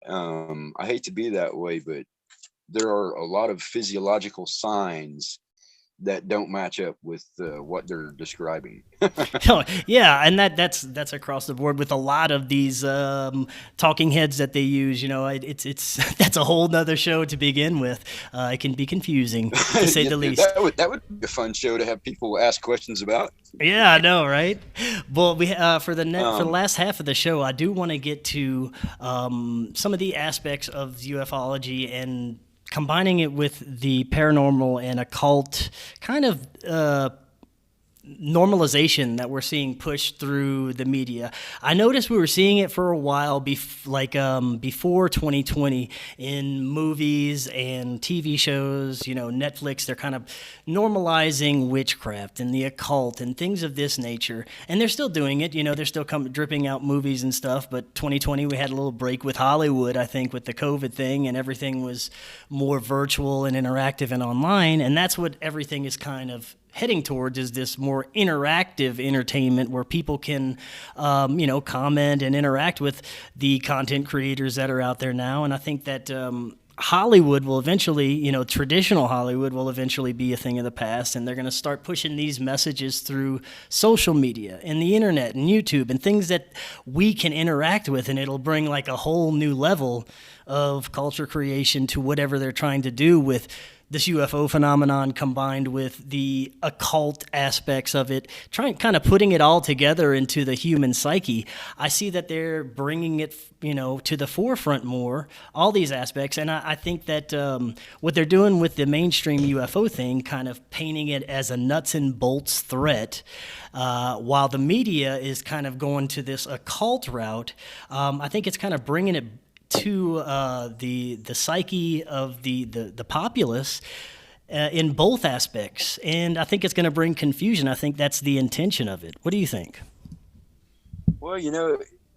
I hate to be that way, but there are a lot of physiological signs that don't match up with what they're describing. Oh, yeah, and that's across the board with a lot of these talking heads that they use. It's that's a whole nother show to begin with. It can be confusing to say the least. That would be a fun show to have people ask questions about. Yeah, I know, right? Well, we for the last half of the show, I do want to get to some of the aspects of ufology and combining it with the paranormal and occult kind of normalization that we're seeing pushed through the media. I noticed we were seeing it for a while, before 2020 in movies and TV shows. Netflix, they're kind of normalizing witchcraft and the occult and things of this nature. And they're still doing it. They're still dripping out movies and stuff. But 2020, we had a little break with Hollywood, I think, with the COVID thing, and everything was more virtual and interactive and online. And that's what everything is kind of heading towards, is this more interactive entertainment where people can, comment and interact with the content creators that are out there now. And I think that Hollywood will eventually, traditional Hollywood will eventually be a thing of the past, and they're going to start pushing these messages through social media and the internet and YouTube and things that we can interact with, and it'll bring like a whole new level of culture creation to whatever they're trying to do with this UFO phenomenon, combined with the occult aspects of it, kind of putting it all together into the human psyche. I see that they're bringing it, to the forefront more, all these aspects. And I think that what they're doing with the mainstream UFO thing, kind of painting it as a nuts and bolts threat, while the media is kind of going to this occult route, I think it's kind of bringing it to the psyche of the populace in both aspects. And I think it's going to bring confusion. I think that's the intention of it. What do you think? Well,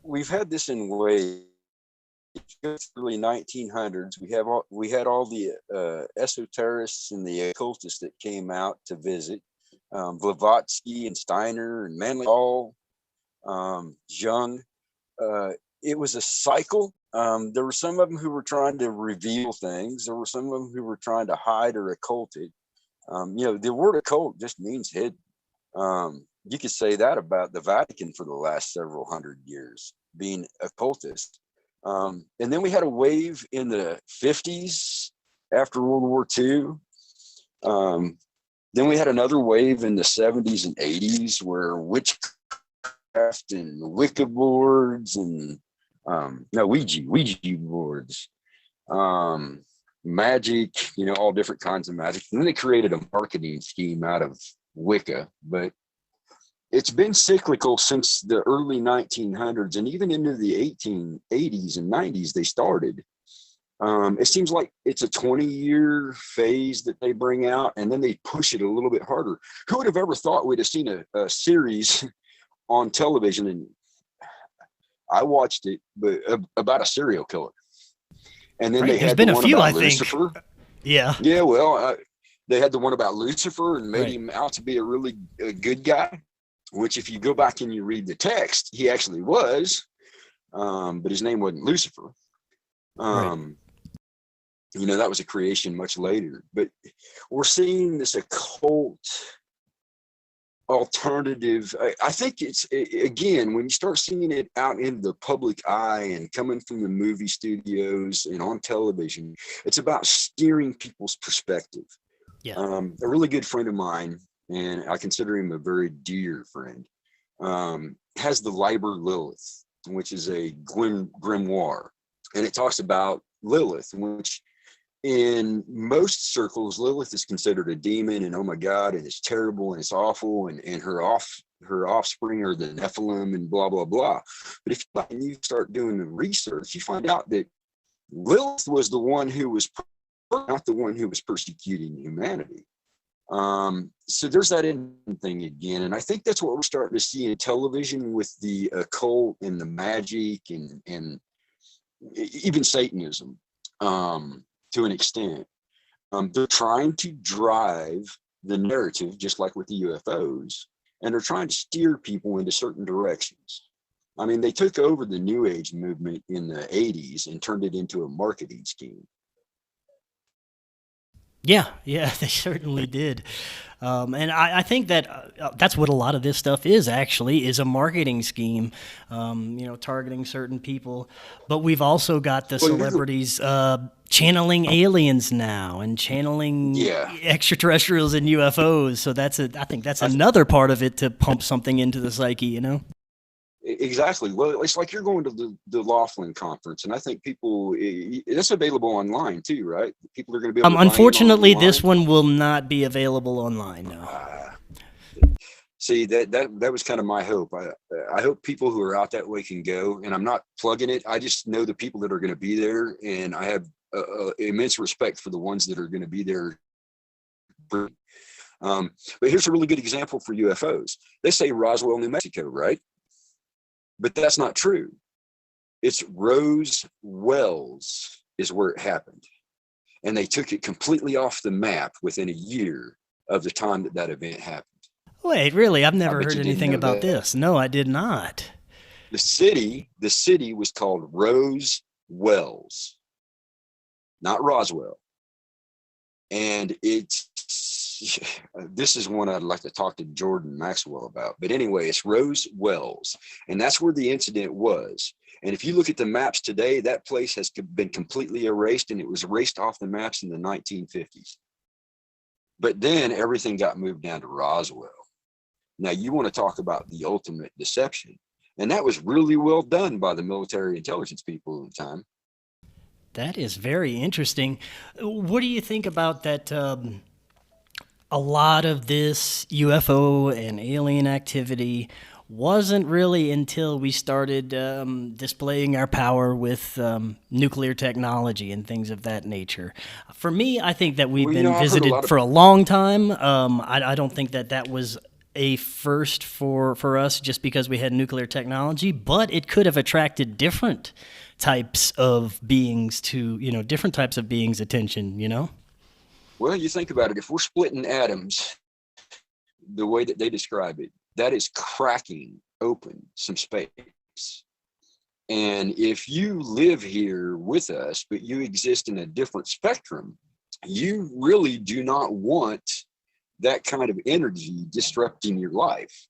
we've had this in waves. Early 1900s, we had all the esoterists and the occultists that came out to visit. Blavatsky and Steiner and Manly Hall, Jung. It was a cycle. There were some of them who were trying to reveal things. There were some of them who were trying to hide or occult it. The word occult just means hidden. You could say that about the Vatican for the last several hundred years, being occultist. And then we had a wave in the 50s after World War II. Then we had another wave in the 70s and 80s where witchcraft and Wicca boards and Ouija boards, magic, all different kinds of magic. And then they created a marketing scheme out of Wicca, but it's been cyclical since the early 1900s, and even into the 1880s and 90s they started. It seems like it's a 20-year phase that they bring out, and then they push it a little bit harder. Who would have ever thought we'd have seen a series on television, and I watched it, but about a serial killer. And then they had the one about Lucifer. Yeah. Yeah, well, they had the one about Lucifer and made him out to be a really good guy, which if you go back and you read the text, he actually was, but his name wasn't Lucifer. That was a creation much later. But we're seeing this occult alternative. I think it's, again, when you start seeing it out in the public eye and coming from the movie studios and on television, it's about steering people's perspective. Yeah. A really good friend of mine, and I consider him a very dear friend, has the Liber Lilith, which is a grimoire. and it talks about Lilith, which in most circles, Lilith is considered a demon, and oh my God, and it's terrible and it's awful, and her offspring are the Nephilim and blah blah blah. But if you start doing the research, you find out that Lilith was the one who was not the one who was persecuting humanity. So there's that end thing again, and I think that's what we're starting to see in television with the occult and the magic and even Satanism. To an extent, they're trying to drive the narrative, just like with the UFOs, and they're trying to steer people into certain directions. I mean, they took over the New Age movement in the 80s and turned it into a marketing scheme. Yeah, they certainly did. And I think that that's what a lot of this stuff is actually, is a marketing scheme, targeting certain people. But we've also got the celebrities channeling aliens now and channeling extraterrestrials and UFOs. So I think that's another part of it to pump something into the psyche, Exactly. Well, it's like you're going to the Laughlin conference, and I think it's available online too, right? People are going to be able to unfortunately, this one will not be available online, no. See, that was kind of my hope. I hope people who are out that way can go, and I'm not plugging it. I just know the people that are going to be there, and I have immense respect for the ones that are going to be there. But here's a really good example for UFOs. They say Roswell, New Mexico, right? But that's not true. It's Roswells is where it happened. And they took it completely off the map within a year of the time that event happened. Wait, really? I've never heard anything about this. No, I did not. The city was called Roswells, not Roswell. And this is one I'd like to talk to Jordan Maxwell about. But anyway, it's Roswells, and that's where the incident was. And if you look at the maps today, that place has been completely erased, and it was erased off the maps in the 1950s. But then everything got moved down to Roswell. Now, you want to talk about the ultimate deception, and that was really well done by the military intelligence people at the time. That is very interesting. What do you think about that? A lot of this UFO and alien activity wasn't really until we started displaying our power with nuclear technology and things of that nature. For me, I think that we've been visited for a long time. I don't think that was a first for us just because we had nuclear technology, but it could have attracted different types of beings to, different types of beings' attention, Well, you think about it. If we're splitting atoms the way that they describe it, that is cracking open some space. And if you live here with us, but you exist in a different spectrum, you really do not want that kind of energy disrupting your life.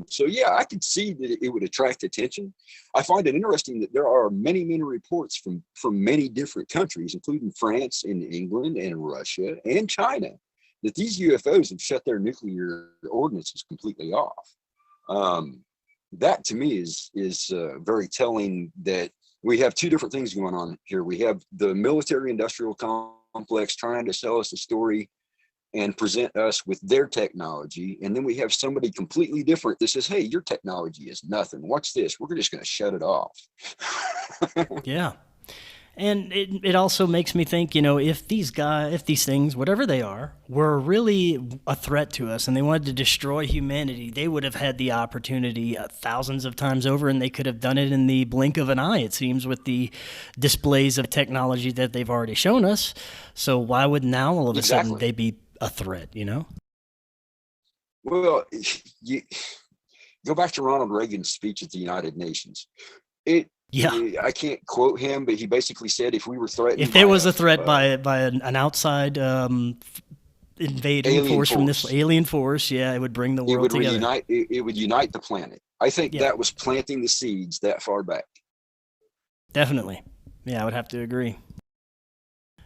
So yeah, I could see that it would attract attention. I find it interesting that there are many reports from many different countries, including France and England and Russia and China, that these UFOs have shut their nuclear ordinances completely off. That to me is very telling that we have two different things going on here. We have the military industrial complex trying to sell us a story and present us with their technology. And then we have somebody completely different that says, hey, your technology is nothing. Watch this. We're just going to shut it off. Yeah. And it also makes me think, if these things, whatever they are, were really a threat to us and they wanted to destroy humanity, they would have had the opportunity thousands of times over, and they could have done it in the blink of an eye, it seems, with the displays of technology that they've already shown us. So why would now all of a sudden they be a threat, Well, you go back to Ronald Reagan's speech at the United Nations. I can't quote him, but he basically said if we were threatened, if there was a threat by an outside invading force from this alien force, it would bring the world together. It would unite the planet. I think that was planting the seeds that far back. Definitely. Yeah, I would have to agree.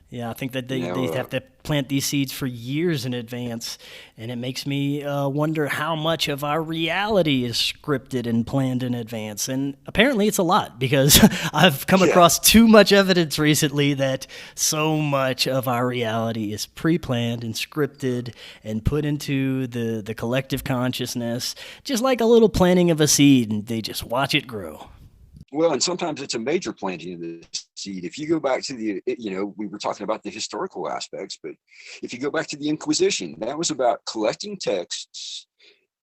Yeah, I think that You they know, have to plant these seeds for years in advance. And it makes me wonder how much of our reality is scripted and planned in advance. And apparently it's a lot, because I've come yeah. across too much evidence recently that so much of our reality is pre-planned and scripted and put into the collective consciousness, just like a little planting of a seed, and they just watch it grow. Well, and sometimes it's a major planting of the seed. If you go back to we were talking about the historical aspects, but if you go back to the Inquisition, that was about collecting texts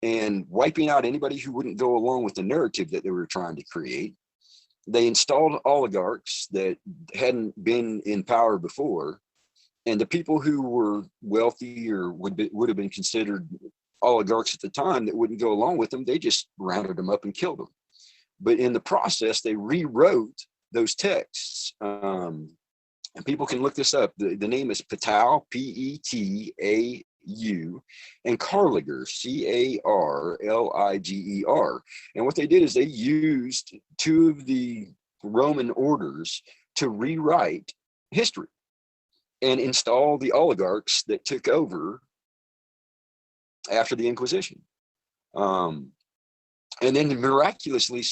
and wiping out anybody who wouldn't go along with the narrative that they were trying to create. They installed oligarchs that hadn't been in power before, and the people who were wealthy or would have been considered oligarchs at the time that wouldn't go along with them, they just rounded them up and killed them. But in the process, they rewrote those texts. And people can look this up. The name is Petau, Petau, and Carliger, Carliger. And what they did is they used two of the Roman orders to rewrite history and install the oligarchs that took over after the Inquisition. And then miraculously,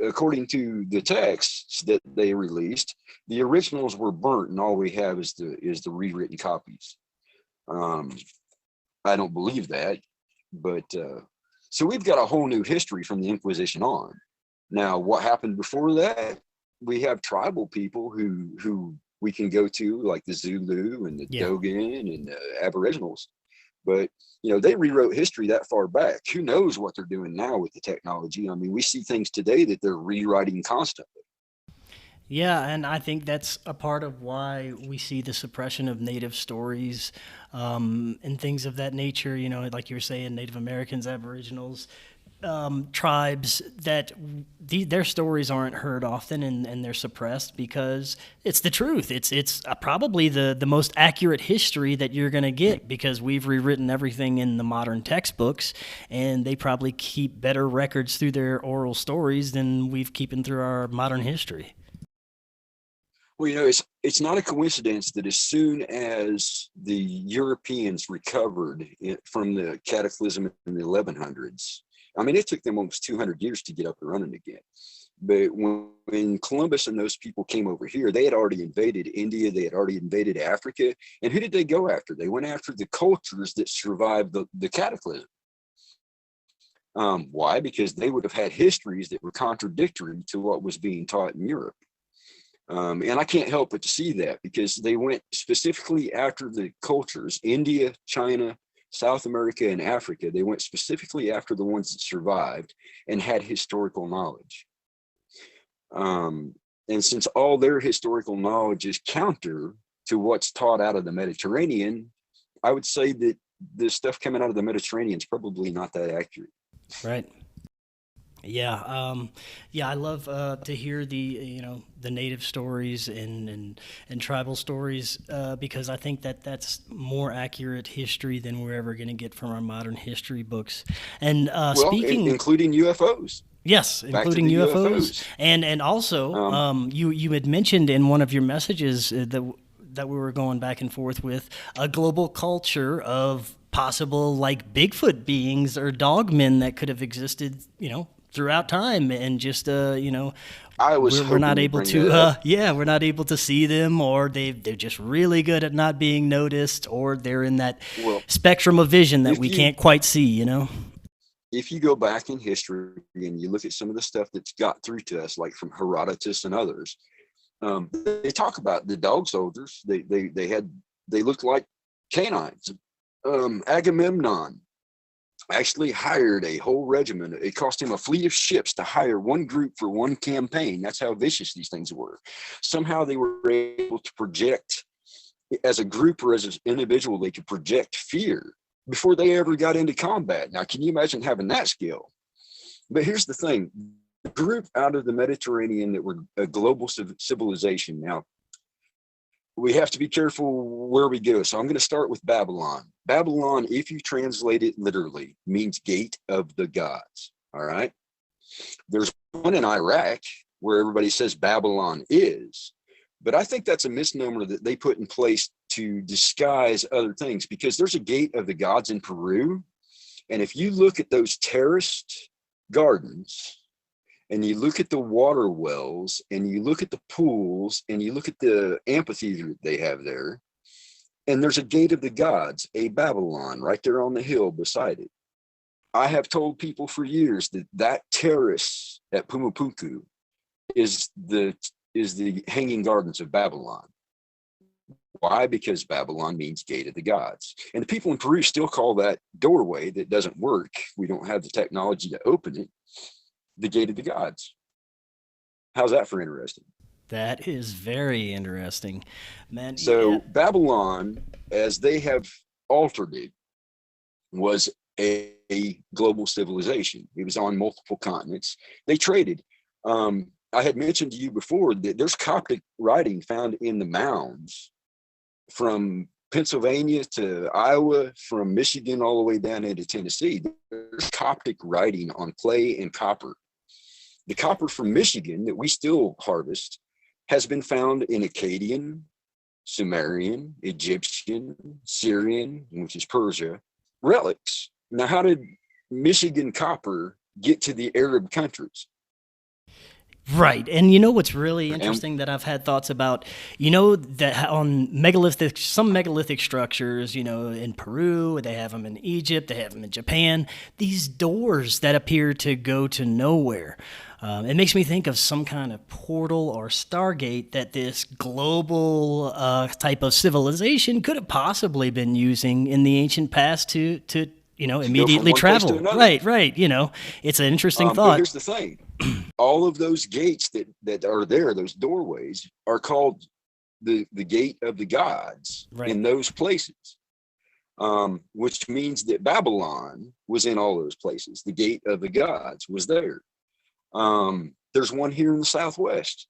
according to the texts that they released, the originals were burnt, and all we have is the rewritten copies. I don't believe that, but so we've got a whole new history from the Inquisition on. Now, what happened before that? We have tribal people who we can go to, like the Zulu and the Dogon and the Aboriginals. But they rewrote history that far back. Who knows what they're doing now with the technology? I mean, we see things today that they're rewriting constantly. Yeah, and I think that's a part of why we see the suppression of native stories and things of that nature. Like you were saying, Native Americans, Aboriginals, tribes, that their stories aren't heard often, and they're suppressed because it's the truth. It's probably the most accurate history that you're going to get, because we've rewritten everything in the modern textbooks, and they probably keep better records through their oral stories than we've keeping through our modern history. Well, it's not a coincidence that as soon as the Europeans recovered from the cataclysm in the 1100s, I mean, it took them almost 200 years to get up and running again. But when Columbus and those people came over here, they had already invaded India, they had already invaded Africa. And who did they go after? They went after the cultures that survived the cataclysm. Why? Because they would have had histories that were contradictory to what was being taught in Europe. And I can't help but to see that, because they went specifically after the cultures, India, China, South America, and Africa. They went specifically after the ones that survived and had historical knowledge. And since all their historical knowledge is counter to what's taught out of the Mediterranean, I would say that the stuff coming out of the Mediterranean is probably not that accurate. Right. Yeah, I love to hear the native stories and tribal stories, because I think that's more accurate history than we're ever going to get from our modern history books. And including UFOs. Yes, including UFOs. And also you had mentioned in one of your messages that we were going back and forth with a global culture of possible, like, Bigfoot beings or dogmen that could have existed, throughout time, and just we're not able to we're not able to see them, or they're just really good at not being noticed, or they're in that spectrum of vision that we can't quite see. If you go back in history and you look at some of the stuff that's got through to us, like from Herodotus and others, they talk about the dog soldiers. They looked like canines. Agamemnon actually hired a whole regiment. It cost him a fleet of ships to hire one group for one campaign. That's how vicious these things were. Somehow they were able to project, as a group or as an individual, they could project fear before they ever got into combat. Now, can you imagine having that skill? But here's the thing. The group out of the Mediterranean that were a global civilization. Now, we have to be careful where we go. So I'm going to start with Babylon. Babylon, if you translate it literally, means gate of the gods. All right. There's one in Iraq where everybody says Babylon is, But I think that's a misnomer that they put in place to disguise other things, because there's a gate of the gods in Peru. And if you look at those terraced gardens, and you look at the water wells, and you look at the pools, and you look at the amphitheater that they have there, and there's a gate of the gods, a Babylon, right there on the hill beside it. I have told people for years that that terrace at Pumapunku is the hanging gardens of Babylon. Why? Because Babylon means gate of the gods. And the people in Peru still call that doorway that doesn't work, we don't have the technology to open it, the gate of the gods. How's that for interesting? That is very interesting, man. So Yeah. Babylon, as they have altered it, was a global civilization. It was on multiple continents. They traded. I had mentioned to you before that there's Coptic writing found in the mounds from Pennsylvania to Iowa, from Michigan all the way down into Tennessee. There's Coptic writing on clay and copper. The copper from Michigan that we still harvest has been found in Akkadian, Sumerian, Egyptian, Syrian, which is Persia, relics. Now, how did Michigan copper get to the Arab countries? Right. And you know what's really interesting that I've had thoughts about, that on some megalithic structures, in Peru, they have them in Egypt, they have them in Japan, these doors that appear to go to nowhere. It makes me think of some kind of portal or stargate that this global type of civilization could have possibly been using in the ancient past to immediately travel. Right. It's an interesting thought. But here's the thing. All of those gates that are there, those doorways, are called the gate of the gods in those places, which means that Babylon was in all those places. The gate of the gods was there. There's one here in the Southwest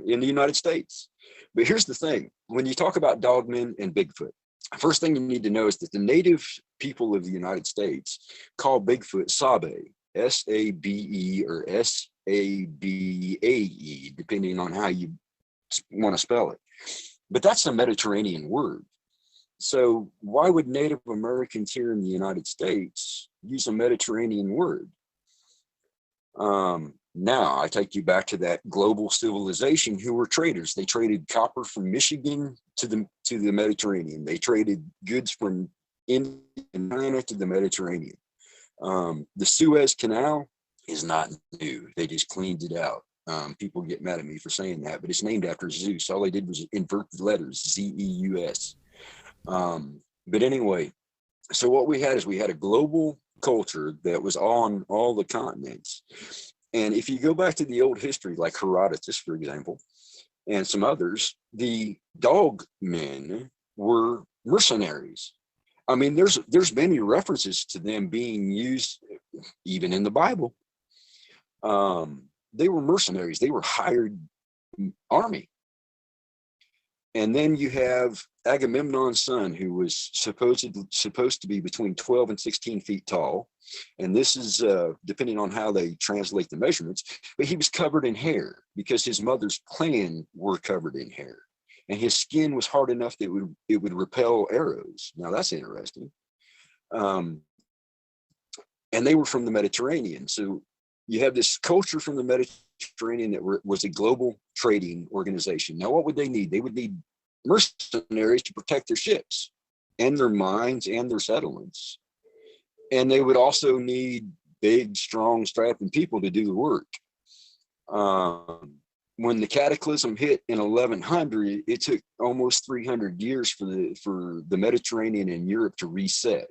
in the United States. But here's the thing. When you talk about dogmen and Bigfoot, first thing you need to know is that the native people of the United States call Bigfoot Sabe, S-A-B-E or S-A-B-A-E, depending on how you want to spell it. But that's a Mediterranean word. So why would Native Americans here in the United States use a Mediterranean word? Now I take you back to that global civilization who were traders. They traded copper from Michigan to the Mediterranean. They traded goods from India and China to the Mediterranean. The Suez Canal is not new. They just cleaned it out. People get mad at me for saying that, but it's named after Zeus. All they did was invert the letters, Z-E-U-S. But anyway, so what we had a global culture that was on all the continents. And if you go back to the old history, like Herodotus, for example, and some others, the dog men were mercenaries. I mean, there's many references to them being used even in the Bible. They were mercenaries. They were hired army. And then you have Agamemnon's son, who was supposed to be between 12 and 16 feet tall. And this is depending on how they translate the measurements, but he was covered in hair because his mother's clan were covered in hair. And his skin was hard enough that it would repel arrows. Now that's interesting. And they were from the Mediterranean. So you have this culture from the Mediterranean that was a global trading organization. Now, what would they need? They would need mercenaries to protect their ships and their mines and their settlements. And they would also need big, strong, strapping people to do the work. When the cataclysm hit in 1100, it took almost 300 years for the Mediterranean and Europe to reset.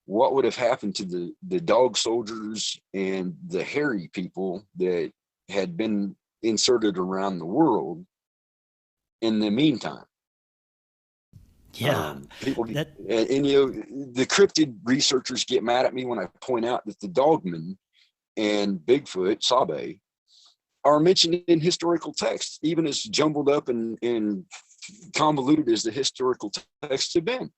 What would have happened to the dog soldiers and the hairy people that had been inserted around the world in the meantime? Yeah. The cryptid researchers get mad at me when I point out that the dogmen and Bigfoot, Sabe, are mentioned in historical texts, even as jumbled up and convoluted as the historical texts have been.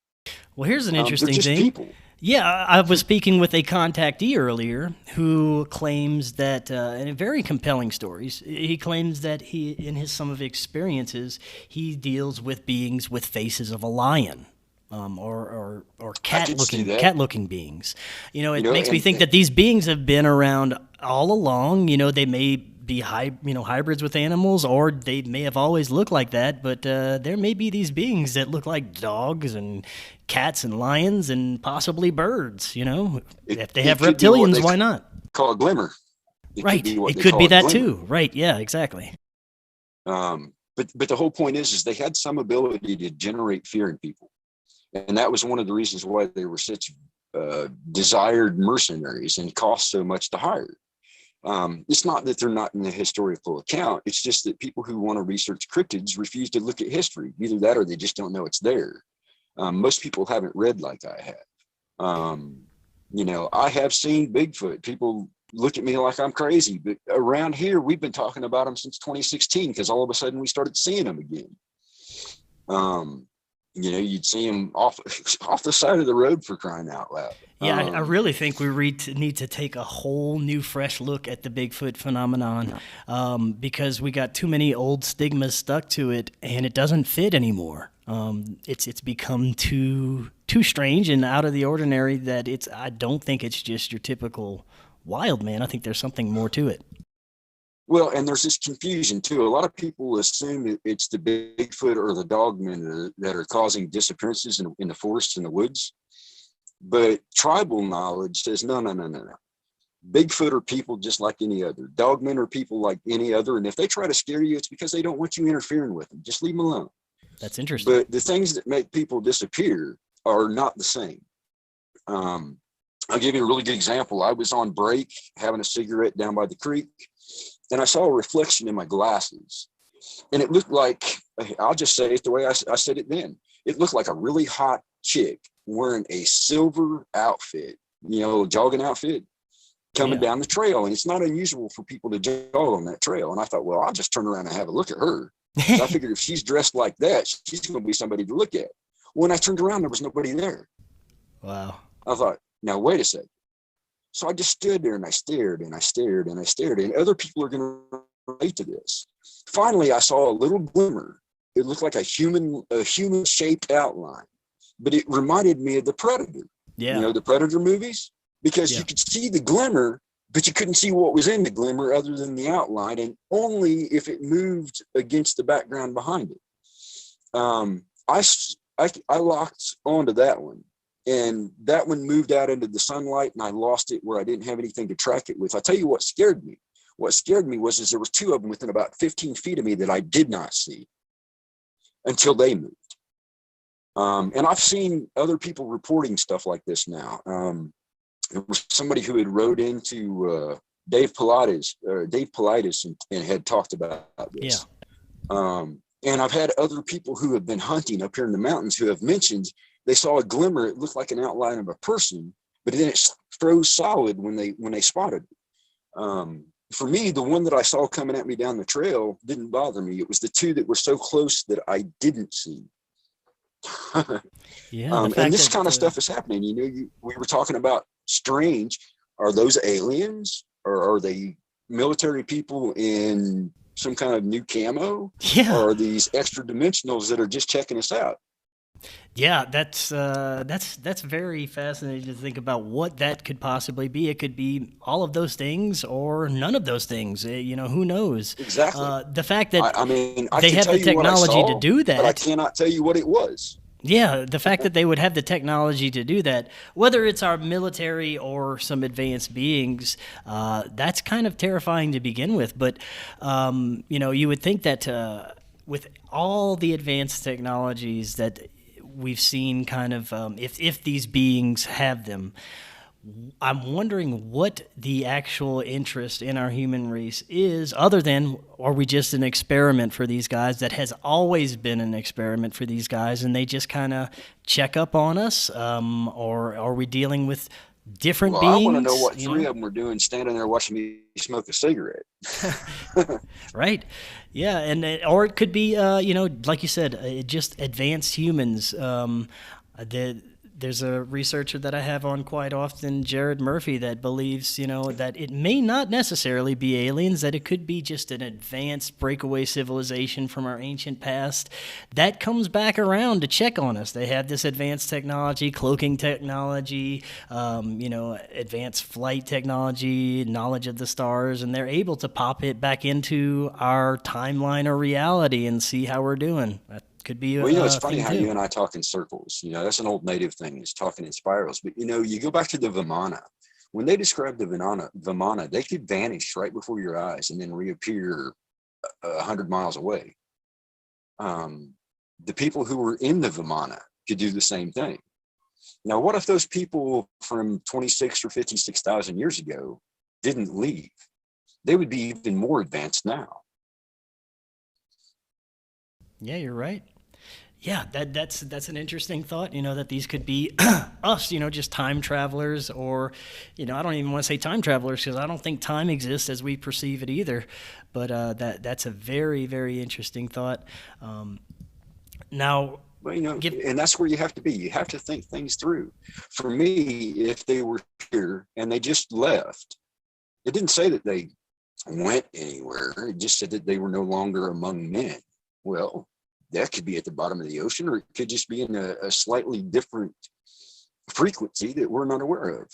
Well, here's an interesting thing. People. Yeah, I was speaking with a contactee earlier who claims that, in very compelling stories, he claims that in some of his experiences, he deals with beings with faces of a lion. Or I could see that. cat-looking beings. You It know, makes me think that these beings have been around all along. They may be hybrids with animals, or they may have always looked like that. But there may be these beings that look like dogs and cats and lions and possibly birds. If they have it could be what reptilians, they why not? call a glimmer. Right. It It could be that glimmer. too. Right. Yeah. Exactly. But the whole point is they had some ability to generate fear in people. And that was one of the reasons why they were such desired mercenaries and cost so much to hire. It's not that they're not in the historical account. It's just that people who want to research cryptids refuse to look at history. Either that or they just don't know it's there. Most people haven't read like I have. I have seen Bigfoot. People look at me like I'm crazy, but around here, we've been talking about them since 2016 because all of a sudden we started seeing them again. You'd see them off the side of the road, for crying out loud. Yeah, I really think we need to take a whole new, fresh look at the Bigfoot phenomenon because we got too many old stigmas stuck to it, and it doesn't fit anymore. It's become too strange and out of the ordinary that I don't think it's just your typical wild man. I think there's something more to it. Well, and there's this confusion too. A lot of people assume it's the Bigfoot or the dogmen that are causing disappearances in the forests and the woods. But tribal knowledge says, no. Bigfoot are people just like any other. Dogmen are people like any other. And if they try to scare you, it's because they don't want you interfering with them. Just leave them alone. That's interesting. But the things that make people disappear are not the same. I'll give you a really good example. I was on break having a cigarette down by the creek, and I saw a reflection in my glasses. And it looked like, I'll just say it the way I said it then. It looked like a really hot chick wearing a silver outfit, jogging outfit, coming down the trail. And it's not unusual for people to jog on that trail. And I thought, well, I'll just turn around and have a look at her. I figured if she's dressed like that, she's going to be somebody to look at. When I turned around, there was nobody there. Wow. I thought, now wait a second. So I just stood there and I stared and I stared and I stared, and other people are going to relate to this. Finally, I saw a little glimmer. It looked like a human shaped outline, but it reminded me of the Predator. Yeah. The Predator movies, because you could see the glimmer, but you couldn't see what was in the glimmer other than the outline, and only if it moved against the background behind it. I locked onto that one. And that one moved out into the sunlight, and I lost it where I didn't have anything to track it with. I'll tell you what scared me. What scared me was there was two of them within about 15 feet of me that I did not see until they moved. And I've seen other people reporting stuff like this now. There was somebody who had wrote into Dave Pilates and had talked about this. Yeah. And I've had other people who have been hunting up here in the mountains who have mentioned they saw a glimmer. It looked like an outline of a person, but then it froze solid when they spotted it. For me, the one that I saw coming at me down the trail didn't bother me. It was the two that were so close that I didn't see. Yeah, and this kind of stuff is happening. We were talking about strange. Are those aliens, or are they military people in some kind of new camo? Yeah. Or are these extra dimensionals that are just checking us out? Yeah, that's very fascinating to think about what that could possibly be. It could be all of those things or none of those things. Who knows? Exactly. The fact that I they have the technology to do that, but I cannot tell you what it was. Yeah, the fact that they would have the technology to do that, whether it's our military or some advanced beings, that's kind of terrifying to begin with. But you would think that with all the advanced technologies that we've seen, kind of if these beings have them, I'm wondering what the actual interest in our human race is, other than, are we just an experiment for these guys that has always been an experiment for these guys, and they just kind of check up on us, or are we dealing with different beings? I want to know what three of them were doing standing there watching me smoke a cigarette. Right. Yeah, and or it could be, like you said, just advanced humans. there's a researcher that I have on quite often, Jared Murphy, that believes, that it may not necessarily be aliens, that it could be just an advanced breakaway civilization from our ancient past that comes back around to check on us. They have this advanced technology, cloaking technology, advanced flight technology, knowledge of the stars, and they're able to pop it back into our timeline or reality and see how we're doing. That could be it's funny how you and I talk in circles. That's an old native thing, is talking in spirals. But, you go back to the Vimana. When they described the Vimana, they could vanish right before your eyes and then reappear 100 miles away. The people who were in the Vimana could do the same thing. Now, what if those people from 26 or 56,000 years ago didn't leave? They would be even more advanced now. Yeah, you're right. Yeah, that's an interesting thought, that these could be us, just time travelers, or, I don't even want to say time travelers, because I don't think time exists as we perceive it either. But that's a very, very interesting thought. Now, and that's where you have to be. You have to think things through. For me, if they were here and they just left, it didn't say that they went anywhere. It just said that they were no longer among men. Well, that could be at the bottom of the ocean, or it could just be in a slightly different frequency that we're not aware of.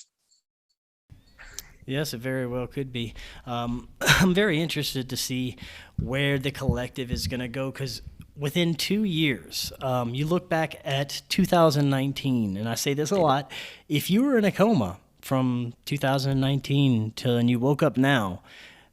Yes, it very well could be. I'm very interested to see where the collective is going to go, because within 2 years, you look back at 2019, and I say this a lot, if you were in a coma from 2019 and you woke up now,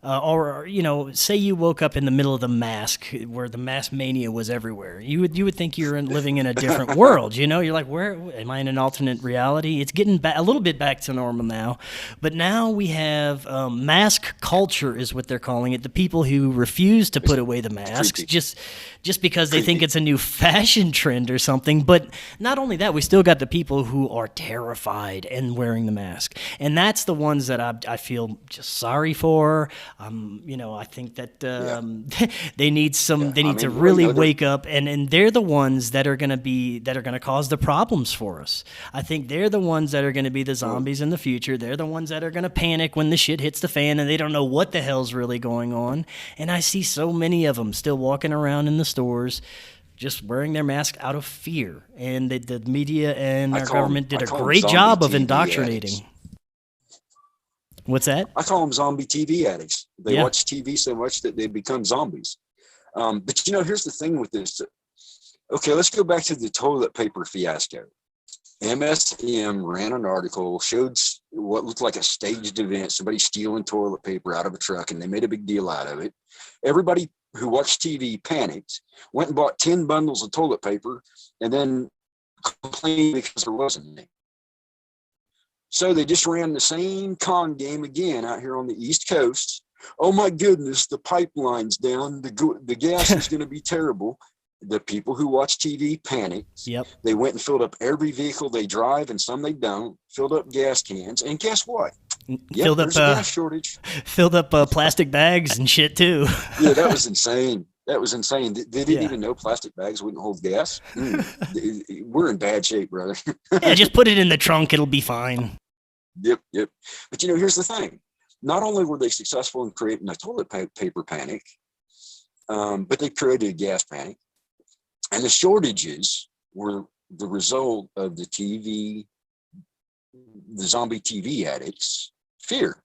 or say you woke up in the middle of the mask, where the mask mania was everywhere. You would think you're living in a different world. You're like, where am I, in an alternate reality? It's getting a little bit back to normal now, but now we have mask culture, is what they're calling it. The people who refuse to put away the masks just because they think it's a new fashion trend or something. But not only that, we still got the people who are terrified and wearing the mask, and that's the ones that I feel just sorry for. I think that they need to really wake up, and they're the ones that are going to cause the problems for us. I think they're the ones that are going to be the zombies in the future. They're the ones that are going to panic when the shit hits the fan and they don't know what the hell's really going on. And I see so many of them still walking around in the stores, just wearing their mask out of fear. And the media and our government did a great job of indoctrinating. Addicts. What's that? I call them zombie TV addicts. They watch TV so much that they become zombies. But here's the thing with this. Okay, let's go back to the toilet paper fiasco. MSM ran an article, showed what looked like a staged event, somebody stealing toilet paper out of a truck, and they made a big deal out of it. Everybody who watched TV panicked, went and bought 10 bundles of toilet paper, and then complained because there wasn't any. So they just ran the same con game again out here on the East Coast. Oh my goodness, the pipeline's down. The gas is going to be terrible. The people who watch TV panicked. Yep. They went and filled up every vehicle they drive, and some they don't. Filled up gas cans, and guess what? Filled up a gas shortage. Filled up plastic bags and shit too. Yeah, that was insane. They didn't even know plastic bags wouldn't hold gas. We're in bad shape, brother. Yeah, just put it in the trunk. It'll be fine. Yep. But here's the thing. Not only were they successful in creating a toilet paper panic, but they created a gas panic. And the shortages were the result of the zombie TV addicts' fear.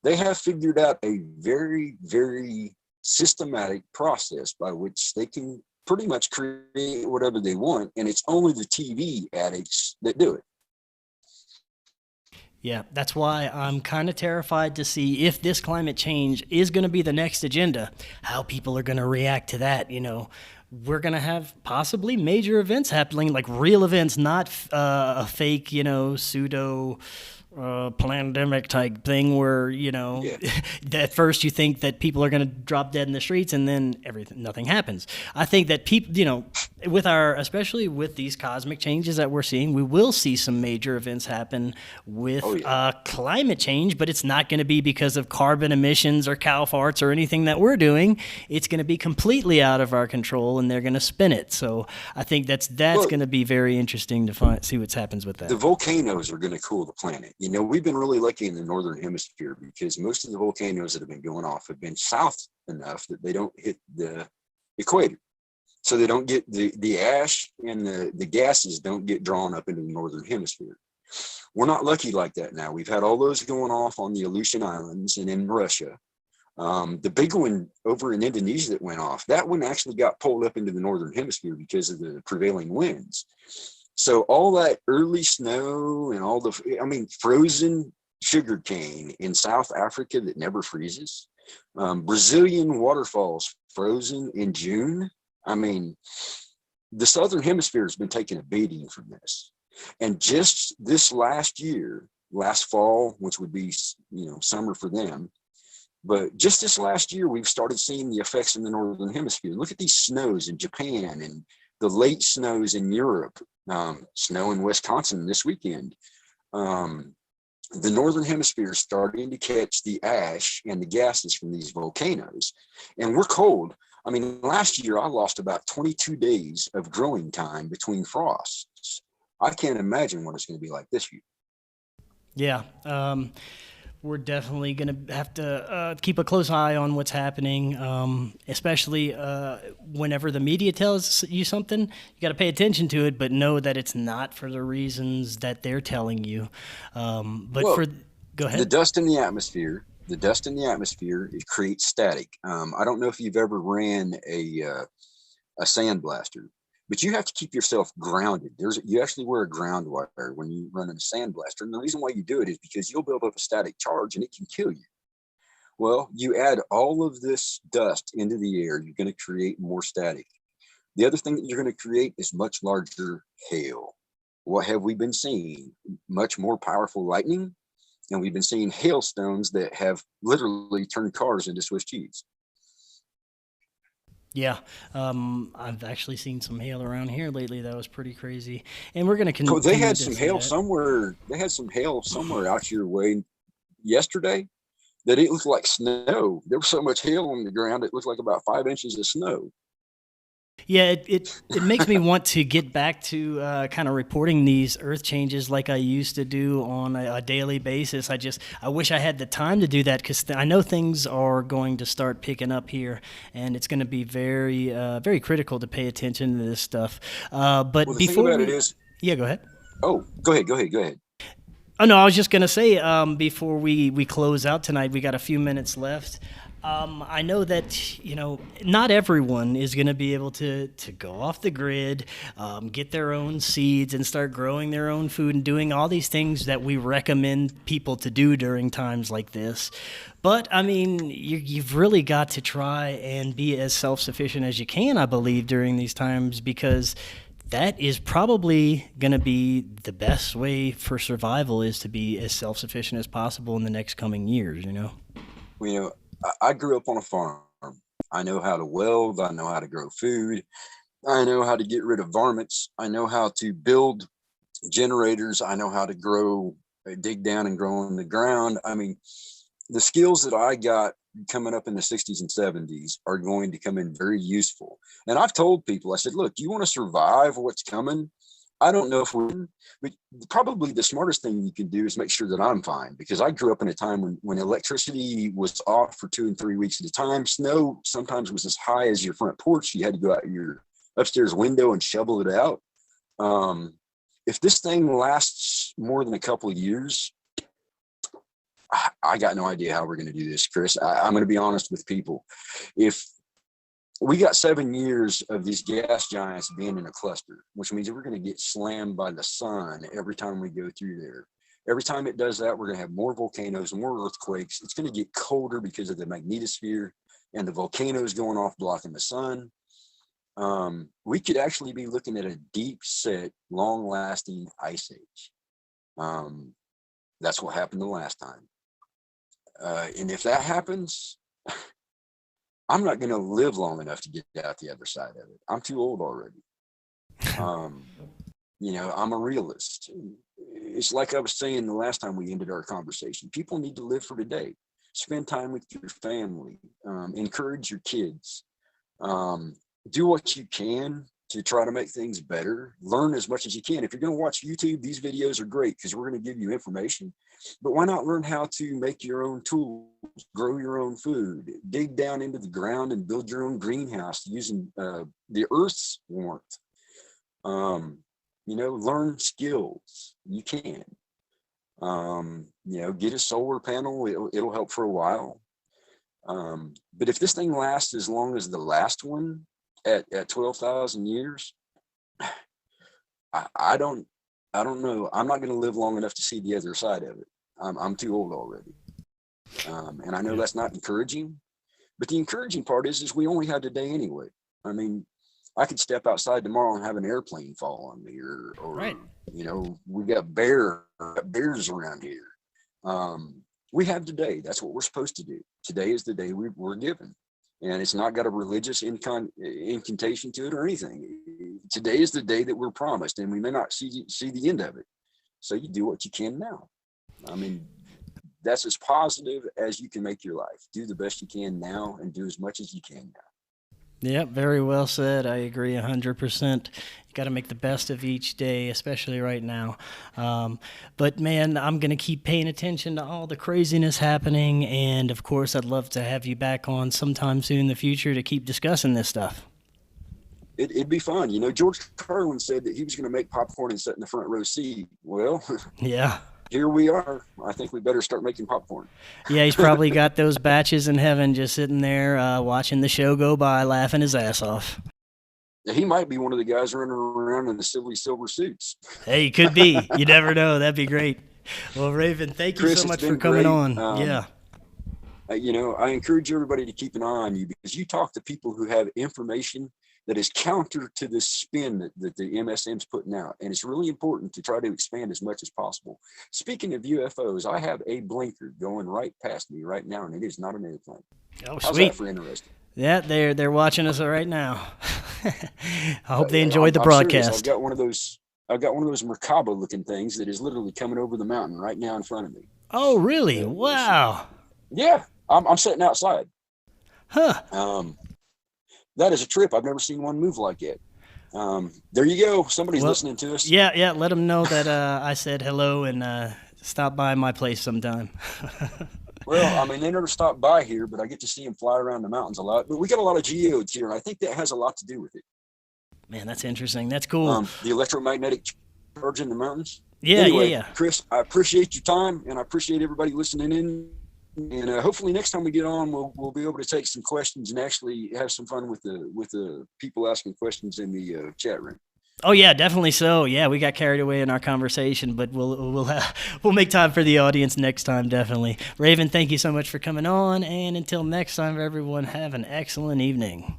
They have figured out a very, very systematic process by which they can pretty much create whatever they want, and it's only the TV addicts that do it. Yeah, that's why I'm kind of terrified to see if this climate change is going to be the next agenda, how people are going to react to that. We're going to have possibly major events happening, like real events, not a fake, pseudo pandemic type thing where, Yeah. at first you think that people are going to drop dead in the streets and then nothing happens. I think that people, especially with these cosmic changes that we're seeing, we will see some major events happen with Oh yeah. climate change, but it's not going to be because of carbon emissions or cow farts or anything that we're doing. It's going to be completely out of our control, and they're going to spin it. So I think that's Well, going to be very interesting to see what happens with the that. volcanoes are going to cool the planet. We've been really lucky in the northern hemisphere because most of the volcanoes that have been going off have been south enough that they don't hit the equator. So they don't get the ash and the gases don't get drawn up into the northern hemisphere. We're not lucky like that now. We've had all those going off on the Aleutian Islands and in Russia. The big one over in Indonesia that went off, that one actually got pulled up into the northern hemisphere because of the prevailing winds. So all that early snow and frozen sugar cane in South Africa that never freezes, Brazilian waterfalls frozen in June. The Southern Hemisphere has been taking a beating from this. And just this last fall, which would be, summer for them, but just this last year, we've started seeing the effects in the Northern Hemisphere. Look at these snows in Japan and the late snows in Europe, snow in Wisconsin this weekend. The Northern Hemisphere is starting to catch the ash and the gases from these volcanoes. And we're cold. Last year I lost about 22 days of growing time between frosts. I can't imagine what it's going to be like this year. Yeah. We're definitely going to have to keep a close eye on what's happening, especially whenever the media tells you something. You got to pay attention to it, but know that it's not for the reasons that they're telling you. Go ahead. The dust in the atmosphere, it creates static. I don't know if you've ever ran a sandblaster, but you have to keep yourself grounded. You actually wear a ground wire when you run a sandblaster. And the reason why you do it is because you'll build up a static charge and it can kill you. Well, you add all of this dust into the air, you're going to create more static. The other thing that you're going to create is much larger hail. What have we been seeing? Much more powerful lightning. And we've been seeing hailstones that have literally turned cars into Swiss cheese. Yeah, I've actually seen some hail around here lately. That was pretty crazy, and we're going to continue. They had some hail somewhere. They had some hail somewhere out your way yesterday that it looked like snow. There was so much hail on the ground; it looked like about 5 inches of snow. Yeah, it makes me want to get back to kind of reporting these earth changes like I used to do on a daily basis. I wish I had the time to do that because I know things are going to start picking up here, and it's going to be very, very critical to pay attention to this stuff. But well, the before thing about it is, yeah, go ahead. Oh, go ahead. Oh no, I was just going to say before we close out tonight, we got a few minutes left. I know that, not everyone is going to be able to go off the grid, get their own seeds and start growing their own food and doing all these things that we recommend people to do during times like this. But, you've really got to try and be as self-sufficient as you can, I believe, during these times because that is probably going to be the best way for survival is to be as self-sufficient as possible in the next coming years, Well, I grew up on a farm. I know how to weld. I know how to grow food. I know how to get rid of varmints. I know how to build generators. I know how to dig down and grow in the ground. The skills that I got coming up in the 60s and 70s are going to come in very useful. And I've told people, I said, look, you want to survive what's coming? I don't know if but probably the smartest thing you can do is make sure that I'm fine, because I grew up in a time when electricity was off for 2 and 3 weeks at a time. Snow sometimes was as high as your front porch. You had to go out your upstairs window and shovel it out. If this thing lasts more than a couple of years, I got no idea how we're going to do this, Chris. I'm going to be honest with people. If we got 7 years of these gas giants being in a cluster, which means we're going to get slammed by the sun every time we go through there. Every time it does that, we're going to have more volcanoes, more earthquakes. It's going to get colder because of the magnetosphere and the volcanoes going off blocking the sun. We could actually be looking at a deep set, long lasting ice age. That's what happened the last time. And if that happens, I'm not going to live long enough to get out the other side of it. I'm too old already. I'm a realist. It's like I was saying the last time we ended our conversation. People need to live for today. Spend time with your family. Encourage your kids. Do what you can to try to make things better. Learn as much as you can. If you're going to watch YouTube, these videos are great because we're going to give you information. But why not learn how to make your own tools, grow your own food, dig down into the ground and build your own greenhouse using the earth's warmth. Learn skills. You can. Get a solar panel. It'll help for a while. But if this thing lasts as long as the last one at 12,000 years, I don't know. I'm not going to live long enough to see the other side of it. I'm too old already. And I know that's not encouraging, but the encouraging part is we only have today anyway. I mean, I could step outside tomorrow and have an airplane fall on me or right. We got bears around here. We have today. That's what we're supposed to do. Today is the day we're given. And it's not got a religious incantation to it or anything. Today is the day that we're promised, and we may not see the end of it. So you do what you can now. I mean, that's as positive as you can make your life. Do the best you can now and do as much as you can now. Yep, very well said. I agree 100%. You got to make the best of each day, especially right now. But man, I'm going to keep paying attention to all the craziness happening. And of course, I'd love to have you back on sometime soon in the future to keep discussing this stuff. It'd be fun. George Carlin said that he was going to make popcorn and sit in the front row seat. Well, yeah. Here we are. I think we better start making popcorn. Yeah, he's probably got those batches in heaven just sitting there watching the show go by, laughing his ass off. He might be one of the guys running around in the silver suits. Hey, he could be. You never know. That'd be great. Well, Raven, thank you so much for coming on. Yeah. I encourage everybody to keep an eye on you because you talk to people who have information that is counter to the spin that the MSM's putting out. And it's really important to try to expand as much as possible. Speaking of UFOs, I have a blinker going right past me right now, and it is not an airplane. Oh, how's sweet. That for interesting? Yeah, they're watching us right now. I hope they enjoyed the broadcast. I've got one of those Merkaba looking things that is literally coming over the mountain right now in front of me. Oh, really? Wow. Yeah, I'm sitting outside. Huh. That is a trip. I've never seen one move like it. There you go. Somebody's listening to us. Yeah. Let them know that I said hello and stop by my place sometime. Well, I mean, they never stop by here, but I get to see them fly around the mountains a lot. But we got a lot of geodes here, and I think that has a lot to do with it. Man, that's interesting. That's cool. The electromagnetic charge in the mountains. Yeah, anyway, yeah. Chris, I appreciate your time, and I appreciate everybody listening in. And hopefully next time we get on, we'll be able to take some questions and actually have some fun with the people asking questions in the chat room. Oh yeah, definitely so. Yeah, we got carried away in our conversation, but we'll make time for the audience next time, definitely. Raven, thank you so much for coming on, and until next time, everyone, have an excellent evening.